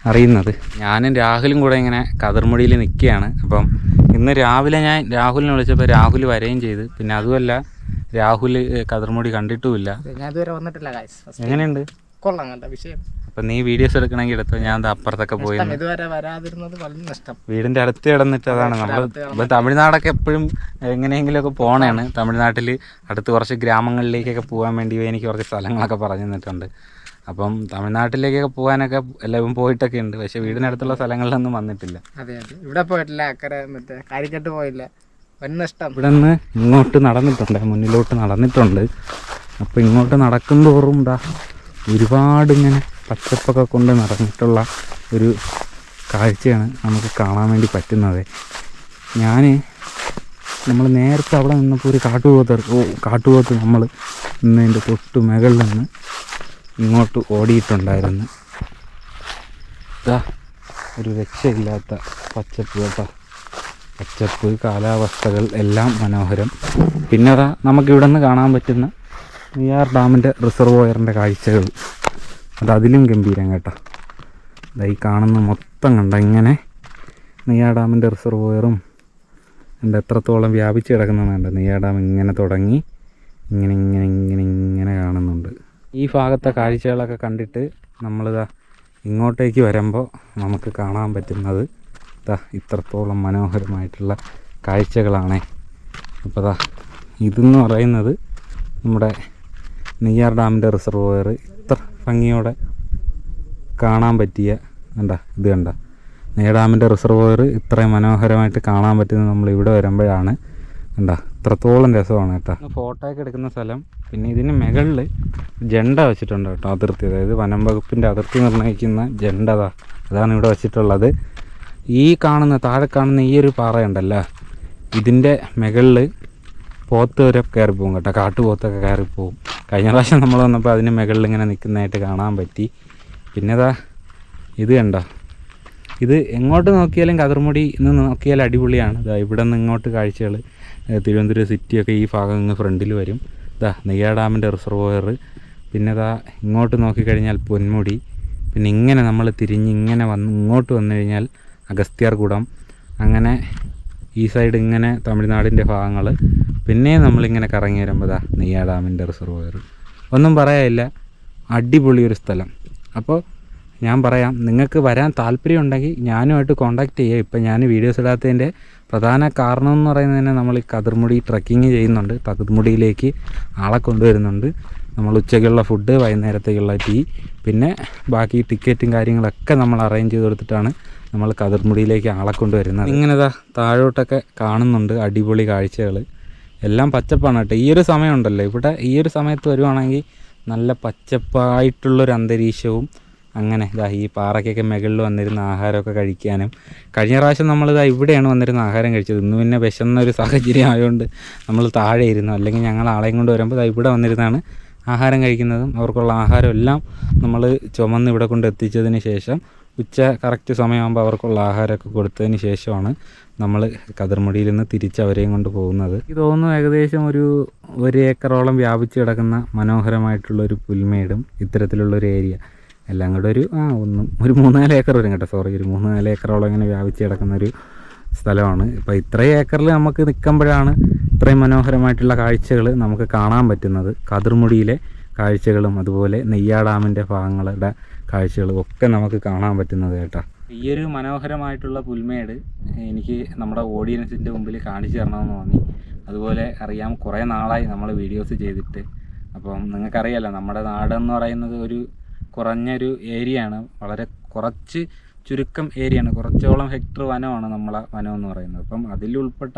അറിയുന്നത്. ഞാനും രാഹുലും കൂടെ ഇങ്ങനെ കതിർമുടിയിൽ നിൽക്കുകയാണ്. അപ്പം ഇന്ന് രാവിലെ ഞാൻ രാഹുലിനെ വിളിച്ചപ്പോൾ രാഹുൽ വരികയും ചെയ്ത്. പിന്നെ അതുമല്ല രാഹുൽ കതിർമുടി കണ്ടിട്ടുമില്ല. ഞാൻ ഇതുവരെ വന്നിട്ടില്ല. എങ്ങനെയുണ്ട്? കൊള്ളാം കണ്ട വിഷയം. അപ്പം നീ വീഡിയോസ് എടുക്കണമെങ്കിൽ എടുത്തോ, ഞാൻ അപ്പുറത്തൊക്കെ പോയി. ഇതുവരെ വരാതിരുന്നത് വളരെ നഷ്ടം. വീടിൻ്റെ അടുത്ത് കിടന്നിട്ട് അതാണ് നമ്മൾ ഇപ്പോൾ തമിഴ്നാടൊക്കെ എപ്പോഴും എങ്ങനെയെങ്കിലുമൊക്കെ പോകണേണ്. തമിഴ്നാട്ടിൽ അടുത്ത് കുറച്ച് ഗ്രാമങ്ങളിലേക്കൊക്കെ പോകാൻ വേണ്ടി എനിക്ക് കുറച്ച് സ്ഥലങ്ങളൊക്കെ പറഞ്ഞു തന്നിട്ടുണ്ട്. അപ്പം തമിഴ്നാട്ടിലേക്കൊക്കെ പോകാനൊക്കെ എല്ലാവരും പോയിട്ടൊക്കെ ഉണ്ട്, പക്ഷേ വീടിനടുത്തുള്ള സ്ഥലങ്ങളിലൊന്നും വന്നിട്ടില്ല. അതെ, ഇവിടെ പോയിട്ടില്ല. അക്കരെ മറ്റേ കാര്യക്കെട്ട് പോയില്ല. നഷ്ടം. ഇവിടെ നിന്ന് ഇങ്ങോട്ട് നടന്നിട്ടുണ്ട്, മുന്നിലോട്ട് നടന്നിട്ടുണ്ട്. അപ്പോൾ ഇങ്ങോട്ട് നടക്കും തോറും ഒരുപാട് ഇങ്ങനെ പച്ചപ്പൊക്കെ കൊണ്ട് നിറഞ്ഞിട്ടുള്ള ഒരു കാഴ്ചയാണ് നമുക്ക് കാണാൻ വേണ്ടി പറ്റുന്നത്. നമ്മൾ നേരത്തെ അവിടെ നിന്നപ്പോൾ ഒരു കാട്ടുപോത്ത് നമ്മൾ ഇന്നതിൻ്റെ തൊട്ട് മുകളിൽ നിന്ന് ഇങ്ങോട്ട് ഓടിയിട്ടുണ്ടായിരുന്നു. ഒരു രക്ഷയില്ലാത്ത പച്ചപ്പ് കേട്ടോ. പച്ചപ്പ്, കാലാവസ്ഥകൾ എല്ലാം മനോഹരം. പിന്നെ നമുക്കിവിടെ നിന്ന് കാണാൻ പറ്റുന്ന നെയ്യാർ ഡാമിൻ്റെ റിസർവോയറിൻ്റെ കാഴ്ചകൾ അതിലും ഗംഭീരം കേട്ടോ. ഈ കാണുന്ന മൊത്തം കണ്ട ഇങ്ങനെ നെയ്യാർ ഡാമിൻ്റെ റിസർവോയറും എത്രത്തോളം വ്യാപിച്ച് കിടക്കുന്നതുണ്ട്. നെയ്യാർ ഡാം ഇങ്ങനെ തുടങ്ങി ഇങ്ങനെ ഇങ്ങനെ ഇങ്ങനെ ഇങ്ങനെ കാണുന്നുണ്ട്. ഈ ഭാഗത്തെ കാഴ്ചകളൊക്കെ കണ്ടിട്ട് നമ്മളിതാ ഇങ്ങോട്ടേക്ക് വരുമ്പോൾ നമുക്ക് കാണാൻ പറ്റുന്നത് ഇത്രത്തോളം മനോഹരമായിട്ടുള്ള കാഴ്ചകളാണ്. അപ്പോൾ ഇതെന്ന് പറയുന്നത് നമ്മുടെ നെയ്യാർ ഡാമിൻ്റെ റിസർവോയർ ഇത്ര ഭംഗിയോടെ കാണാൻ പറ്റിയ ഇത് കണ്ട നെയ്യാർ ഡാമിൻ്റെ റിസർവോയർ ഇത്രയും മനോഹരമായിട്ട് കാണാൻ പറ്റുന്നത് നമ്മൾ ഇവിടെ വരുമ്പോഴാണ്. ഇത്രത്തോളം രസമാണ് കേട്ടോ. ഫോട്ടോ ഒക്കെ എടുക്കുന്ന സ്ഥലം. പിന്നെ ഇതിന് മുകളിൽ ജെണ്ട വെച്ചിട്ടുണ്ട് കേട്ടോ, അതിർത്തി. അതായത് വനം വകുപ്പിൻ്റെ അതിർത്തി നിർണ്ണയിക്കുന്ന ജെണ്ട അതാണ് ഇവിടെ വെച്ചിട്ടുള്ളത്. ഈ താഴെ കാണുന്ന ഈ ഒരു പാറയുണ്ടല്ലോ, ഇതിൻ്റെ മുകളിൽ പോത്ത് വരെ കയറിപ്പോവും കേട്ടോ. കാട്ടുപോത്തൊക്കെ കയറിപ്പോവും. കഴിഞ്ഞ പ്രാവശ്യം നമ്മൾ വന്നപ്പോൾ അതിന് മുകളിൽ ഇങ്ങനെ നിൽക്കുന്നതായിട്ട് കാണാൻ പറ്റി. പിന്നെ ഇത് കണ്ടോ, ഇത് എങ്ങോട്ട് നോക്കിയാലും കതിർമുടി ഇന്ന് നോക്കിയാൽ അടിപൊളിയാണ്. ഇവിടെ നിന്ന് ഇങ്ങോട്ട് കാഴ്ചകൾ തിരുവനന്തപുരം സിറ്റിയൊക്കെ ഈ ഭാഗം ഇങ്ങ് ഫ്രണ്ടിൽ വരും. നെയ്യാർ ഡാമിൻ്റെ റിസർവോയർ. പിന്നെ ഇങ്ങോട്ട് നോക്കിക്കഴിഞ്ഞാൽ പൊന്മുടി. പിന്നെ ഇങ്ങനെ നമ്മൾ തിരിഞ്ഞ് ഇങ്ങനെ ഇങ്ങോട്ട് വന്നു കഴിഞ്ഞാൽ അഗസ്ത്യാർകൂടം. അങ്ങനെ ഈ സൈഡ് ഇങ്ങനെ തമിഴ്നാടിൻ്റെ ഭാഗങ്ങൾ. പിന്നെ നമ്മളിങ്ങനെ കറങ്ങി വരുമ്പോൾ നെയ്യാർ ഡാമിൻ്റെ റിസർവോയർ. ഒന്നും പറയാനില്ല, അടിപൊളി ഒരു സ്ഥലം. അപ്പോൾ ഞാൻ പറയാം, നിങ്ങൾക്ക് വരാൻ താല്പര്യമുണ്ടെങ്കിൽ ഞാനുമായിട്ട് കോൺടാക്റ്റ് ചെയ്യുക. ഇപ്പം ഞാൻ വീഡിയോസ് ഇടാത്തതിൻ്റെ പ്രധാന കാരണം എന്ന് പറയുന്നത് തന്നെ നമ്മൾ ഈ കതിർമുടി ട്രക്കിങ് ചെയ്യുന്നുണ്ട്. കതിർമുടിയിലേക്ക് ആളെ കൊണ്ടുവരുന്നുണ്ട്. നമ്മൾ ഉച്ചയ്ക്കുള്ള ഫുഡ്, വൈകുന്നേരത്തേക്കുള്ള ടീ, പിന്നെ ബാക്കി ടിക്കറ്റും കാര്യങ്ങളൊക്കെ നമ്മൾ അറേഞ്ച് ചെയ്ത് കൊടുത്തിട്ടാണ് നമ്മൾ കതിർമുടിയിലേക്ക് ആളെ കൊണ്ടുവരുന്നത്. ഇങ്ങനെ താഴോട്ടൊക്കെ കാണുന്നുണ്ട് അടിപൊളി കാഴ്ചകൾ. എല്ലാം പച്ചപ്പാണ് കേട്ടോ. ഈ ഒരു സമയമുണ്ടല്ലോ, ഇവിടെ ഈ ഒരു സമയത്ത് വരുവാണെങ്കിൽ നല്ല പച്ചപ്പായിട്ടുള്ളൊരു അന്തരീക്ഷവും അങ്ങനെ ഇതാ ഈ പാറയ്ക്കൊക്കെ മുകളിൽ വന്നിരുന്ന ആഹാരമൊക്കെ കഴിക്കാനും. കഴിഞ്ഞ പ്രാവശ്യം നമ്മളിതാ ഇവിടെയാണ് വന്നിരുന്ന ആഹാരം കഴിച്ചത്. ഇന്ന് പിന്നെ വിശന്നൊരു സാഹചര്യം ആയതുകൊണ്ട് നമ്മൾ താഴെ ഇരുന്നു. അല്ലെങ്കിൽ ഞങ്ങൾ ആളെയും കൊണ്ട് വരുമ്പോൾ ഇവിടെ വന്നിരുന്നാണ് ആഹാരം കഴിക്കുന്നതും. അവർക്കുള്ള ആഹാരം എല്ലാം നമ്മൾ ചുമന്ന് ഇവിടെ കൊണ്ട് എത്തിച്ചതിന് ശേഷം ഉച്ച കറക്റ്റ് സമയമാകുമ്പോൾ അവർക്കുള്ള ആഹാരമൊക്കെ കൊടുത്തതിന് ശേഷമാണ് നമ്മൾ കതിർമുടിയിൽ നിന്ന് തിരിച്ച് അവരെയും കൊണ്ട് പോകുന്നത്. എനിക്ക് തോന്നുന്നു ഏകദേശം ഒരു ഏക്കറോളം വ്യാപിച്ച് കിടക്കുന്ന മനോഹരമായിട്ടുള്ളൊരു പുൽമേടും ഇത്തരത്തിലുള്ളൊരു ഏരിയ എല്ലാം കൂടെ ഒരു 3-4 ഏക്കർ വരും കേട്ടോ. ഒരു 3-4 ഏക്കറോളം ഇങ്ങനെ വ്യാപിച്ച് കിടക്കുന്ന ഒരു സ്ഥലമാണ്. ഇപ്പോൾ ഇത്രയും ഏക്കറിൽ നമുക്ക് നിൽക്കുമ്പോഴാണ് ഇത്രയും മനോഹരമായിട്ടുള്ള കാഴ്ചകൾ നമുക്ക് കാണാൻ പറ്റുന്നത്. കതിർമുടിയിലെ കാഴ്ചകളും അതുപോലെ നെയ്യാർ ഡാമിൻ്റെ ഭാഗങ്ങളുടെ കാഴ്ചകളും ഒക്കെ നമുക്ക് കാണാൻ പറ്റുന്നത് കേട്ടോ. ഈ ഒരു മനോഹരമായിട്ടുള്ള പുൽമേട് എനിക്ക് നമ്മുടെ ഓഡിയൻസിൻ്റെ മുമ്പിൽ കാണിച്ചു തരണമെന്ന് തോന്നി. അതുപോലെ അറിയാം, കുറേ നാളായി നമ്മൾ വീഡിയോസ് ചെയ്തിട്ട്. അപ്പം നിങ്ങൾക്കറിയാമല്ലോ, നമ്മുടെ നാടെന്ന് പറയുന്നത് ഒരു കുറഞ്ഞൊരു ഏരിയയാണ്, വളരെ കുറച്ച് ചുരുക്കം ഏരിയയാണ്, കുറച്ചോളം ഹെക്ടർ വനമാണ് നമ്മളെ വനം എന്ന് പറയുന്നത്. അപ്പം അതിലുൾപ്പെട്ട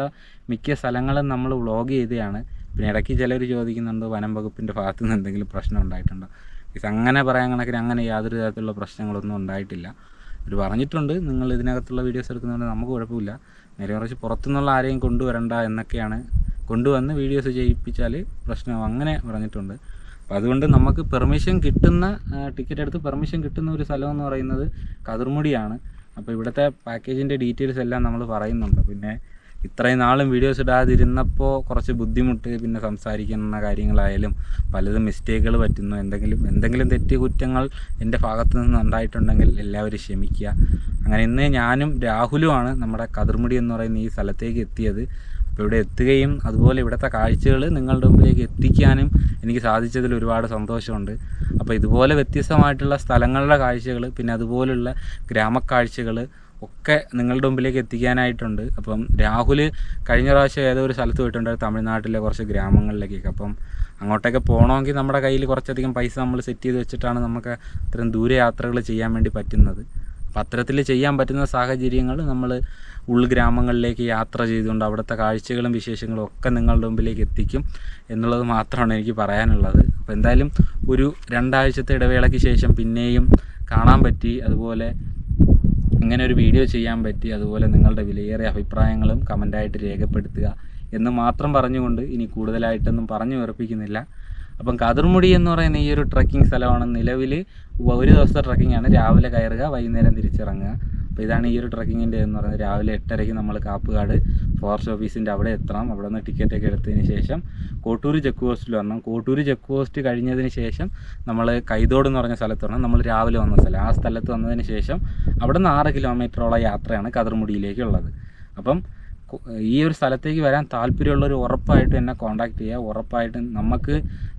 മിക്ക സ്ഥലങ്ങളും നമ്മൾ വ്ളോഗ് ചെയ്തതാണ്. പിന്നെ ഇടയ്ക്ക് ചിലർ ചോദിക്കുന്നുണ്ട് വനം വകുപ്പിൻ്റെ ഭാഗത്തു നിന്ന് എന്തെങ്കിലും പ്രശ്നം ഉണ്ടായിട്ടുണ്ടോ. അങ്ങനെ പറയാൻ കണക്കിന് അങ്ങനെ യാതൊരു തരത്തിലുള്ള പ്രശ്നങ്ങളൊന്നും ഉണ്ടായിട്ടില്ല. അവർ പറഞ്ഞിട്ടുണ്ട് നിങ്ങൾ ഇതിനകത്തുള്ള വീഡിയോസ് എടുക്കുന്നതുകൊണ്ട് നമുക്ക് കുഴപ്പമില്ല, നേരെ മറിച്ച് പുറത്തുനിന്നുള്ള ആരെയും കൊണ്ടുവരണ്ട എന്നൊക്കെയാണ്, കൊണ്ടുവന്ന് വീഡിയോസ് ചെയ്യിപ്പിച്ചാൽ പ്രശ്നമാകും, അങ്ങനെ പറഞ്ഞിട്ടുണ്ട്. അപ്പോൾ അതുകൊണ്ട് നമുക്ക് പെർമിഷൻ കിട്ടുന്ന, ടിക്കറ്റ് എടുത്ത് പെർമിഷൻ കിട്ടുന്ന ഒരു സ്ഥലം എന്ന് പറയുന്നത് കതിർമുടിയാണ്. അപ്പോൾ ഇവിടുത്തെ പാക്കേജിൻ്റെ ഡീറ്റെയിൽസ് എല്ലാം നമ്മൾ പറയുന്നുണ്ട്. പിന്നെ ഇത്രയും നാളും വീഡിയോസ് ഇടാതിരുന്നപ്പോൾ കുറച്ച് ബുദ്ധിമുട്ട്, പിന്നെ സംസാരിക്കുന്ന കാര്യങ്ങളായാലും പലതും മിസ്റ്റേക്കുകൾ പറ്റുന്നു. എന്തെങ്കിലും തെറ്റ് കുറ്റങ്ങൾ എൻ്റെ ഭാഗത്തു നിന്ന് ഉണ്ടായിട്ടുണ്ടെങ്കിൽ എല്ലാവരും ക്ഷമിക്കുക. അങ്ങനെ ഇന്ന് ഞാനും രാഹുലുമാണ് നമ്മുടെ കതിർമുടി എന്ന് പറയുന്ന ഈ സ്ഥലത്തേക്ക് എത്തിയത്. അപ്പോൾ ഇവിടെ എത്തുകയും അതുപോലെ ഇവിടുത്തെ കാഴ്ചകൾ നിങ്ങളുടെ മുമ്പിലേക്ക് എത്തിക്കാനും എനിക്ക് സാധിച്ചതിൽ ഒരുപാട് സന്തോഷമുണ്ട്. അപ്പോൾ ഇതുപോലെ വ്യത്യസ്തമായിട്ടുള്ള സ്ഥലങ്ങളുടെ കാഴ്ചകൾ, പിന്നെ അതുപോലുള്ള ഗ്രാമക്കാഴ്ചകൾ ഒക്കെ നിങ്ങളുടെ മുമ്പിലേക്ക് എത്തിക്കാനായിട്ടുണ്ട്. അപ്പം രാഹുൽ കഴിഞ്ഞ പ്രാവശ്യം ഏതോ ഒരു സ്ഥലത്ത് പോയിട്ടുണ്ട്, തമിഴ്നാട്ടിലെ കുറച്ച് ഗ്രാമങ്ങളിലേക്കൊക്കെ. അപ്പം അങ്ങോട്ടൊക്കെ പോകണമെങ്കിൽ നമ്മുടെ കയ്യിൽ കുറച്ചധികം പൈസ നമ്മൾ സെറ്റ് ചെയ്ത് വെച്ചിട്ടാണ് നമുക്ക് ഇത്രയും ദൂരെ യാത്രകൾ ചെയ്യാൻ വേണ്ടി പറ്റുന്നത്. അപ്പം അത്തരത്തിൽ ചെയ്യാൻ പറ്റുന്ന സാഹചര്യങ്ങൾ നമ്മൾ ഉൾഗ്രാമങ്ങളിലേക്ക് യാത്ര ചെയ്തുകൊണ്ട് അവിടുത്തെ കാഴ്ചകളും വിശേഷങ്ങളും ഒക്കെ നിങ്ങളുടെ മുമ്പിലേക്ക് എത്തിക്കും എന്നുള്ളത് മാത്രമാണ് എനിക്ക് പറയാനുള്ളത്. അപ്പോൾ എന്തായാലും ഒരു 2 ആഴ്ചത്തെ ഇടവേളയ്ക്ക് ശേഷം പിന്നെയും കാണാൻ പറ്റി, അതുപോലെ ഇങ്ങനെ ഒരു വീഡിയോ ചെയ്യാൻ പറ്റി. അതുപോലെ നിങ്ങളുടെ വിലയേറിയ അഭിപ്രായങ്ങളും കമൻ്റായിട്ട് രേഖപ്പെടുത്തുക എന്ന് മാത്രം പറഞ്ഞുകൊണ്ട് ഇനി കൂടുതലായിട്ടൊന്നും പറഞ്ഞു ഉറപ്പിക്കുന്നില്ല. അപ്പം കതിർമുടി എന്ന് പറയുന്ന ഈ ഒരു ട്രക്കിംഗ് സ്ഥലമാണ്. നിലവിൽ ഒരു ദിവസത്തെ ട്രക്കിംഗ് ആണ്. രാവിലെ കയറുക, വൈകുന്നേരം തിരിച്ചിറങ്ങുക. അപ്പോൾ ഇതാണ് ഈ ഒരു ട്രക്കിങ്ങിൻ്റെ എന്ന് പറയുന്നത്. രാവിലെ 8:30 നമ്മൾ കാപ്പുകാട് ഫോറസ്റ്റ് ഓഫീസിൻ്റെ അവിടെ എത്തണം. അവിടെ നിന്ന് ടിക്കറ്റൊക്കെ എടുത്തതിന് ശേഷം കോട്ടൂർ ചെക്ക് പോസ്റ്റിൽ വരണം. കോട്ടൂർ ചെക്ക് പോസ്റ്റ് കഴിഞ്ഞതിന് ശേഷം നമ്മൾ കൈതോട് എന്ന് പറഞ്ഞ സ്ഥലത്ത് വരണം. നമ്മൾ രാവിലെ വന്ന സ്ഥലം, ആ സ്ഥലത്ത് വന്നതിന് ശേഷം അവിടെ നിന്ന് 6 കിലോമീറ്ററോളം യാത്രയാണ് കതിർമുടിയിലേക്കുള്ളത്. അപ്പം ഈ ഒരു സ്ഥലത്തേക്ക് വരാൻ താല്പര്യമുള്ളവർ ഉറപ്പായിട്ടും എന്നെ കോൺടാക്ട് ചെയ്യുക. ഉറപ്പായിട്ടും നമുക്ക്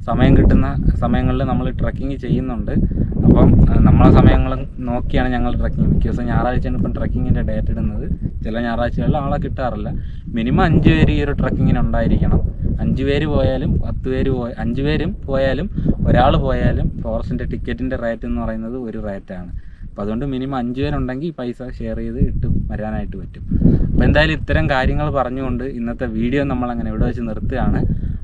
സമയം കിട്ടുന്ന സമയങ്ങളിൽ നമ്മൾ ട്രക്കിങ് ചെയ്യുന്നുണ്ട്. അപ്പം നമ്മളെ സമയങ്ങൾ നോക്കിയാണ് ഞങ്ങൾ ട്രക്കിങ്, മിക്ക ദിവസം ഞായറാഴ്ചയാണ് ഇപ്പം ട്രക്കിങ്ങിൻ്റെ ഡേറ്റ് ഇടുന്നത്. ചില ഞായറാഴ്ചകളിൽ ആളെ കിട്ടാറില്ല. മിനിമം 5 പേര് ഈ ഒരു ട്രക്കിങ്ങിന് ഉണ്ടായിരിക്കണം. 5 പേര് പോയാലും 10 പേര് 5 പേരും പോയാലും ഒരാൾ പോയാലും ഫോറസ്റ്റിൻ്റെ ടിക്കറ്റിൻ്റെ റേറ്റ് എന്ന് പറയുന്നത് ഒരു റേറ്റാണ്. അപ്പോൾ അതുകൊണ്ട് മിനിമം 5 പേരുണ്ടെങ്കിൽ പൈസ ഷെയർ ചെയ്ത് ഇട്ട് വരാനായിട്ട് പറ്റും. അപ്പോൾ എന്തായാലും ഇത്തരം കാര്യങ്ങൾ പറഞ്ഞുകൊണ്ട് ഇന്നത്തെ വീഡിയോ നമ്മളങ്ങനെ ഇവിടെ വെച്ച് നിർത്തുകയാണ്.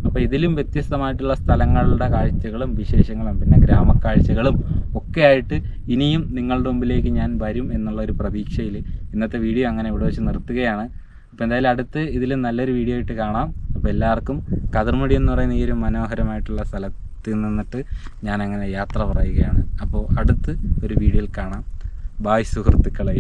അപ്പോൾ ഇതിലും വ്യത്യസ്തമായിട്ടുള്ള സ്ഥലങ്ങളുടെ കാഴ്ചകളും വിശേഷങ്ങളും പിന്നെ ഗ്രാമക്കാഴ്ചകളും ഒക്കെ ആയിട്ട് ഇനിയും നിങ്ങളുടെ മുമ്പിലേക്ക് ഞാൻ വരും എന്നുള്ളൊരു പ്രതീക്ഷയിൽ ഇന്നത്തെ വീഡിയോ അങ്ങനെ ഇവിടെ വെച്ച് നിർത്തുകയാണ്. അപ്പോൾ എന്തായാലും അടുത്ത് ഇതിലും നല്ലൊരു വീഡിയോ ആയിട്ട് കാണാം. അപ്പോൾ എല്ലാവർക്കും കതിർമുടി എന്ന് പറയുന്ന ഈ ഒരു മനോഹരമായിട്ടുള്ള സ്ഥലത്ത് നിന്നിട്ട് ഞാൻ അങ്ങനെ യാത്ര പറയുകയാണ്. അപ്പോൾ അടുത്ത് ഒരു വീഡിയോയിൽ കാണാം. ബായ് സുഹൃത്തുക്കളെ.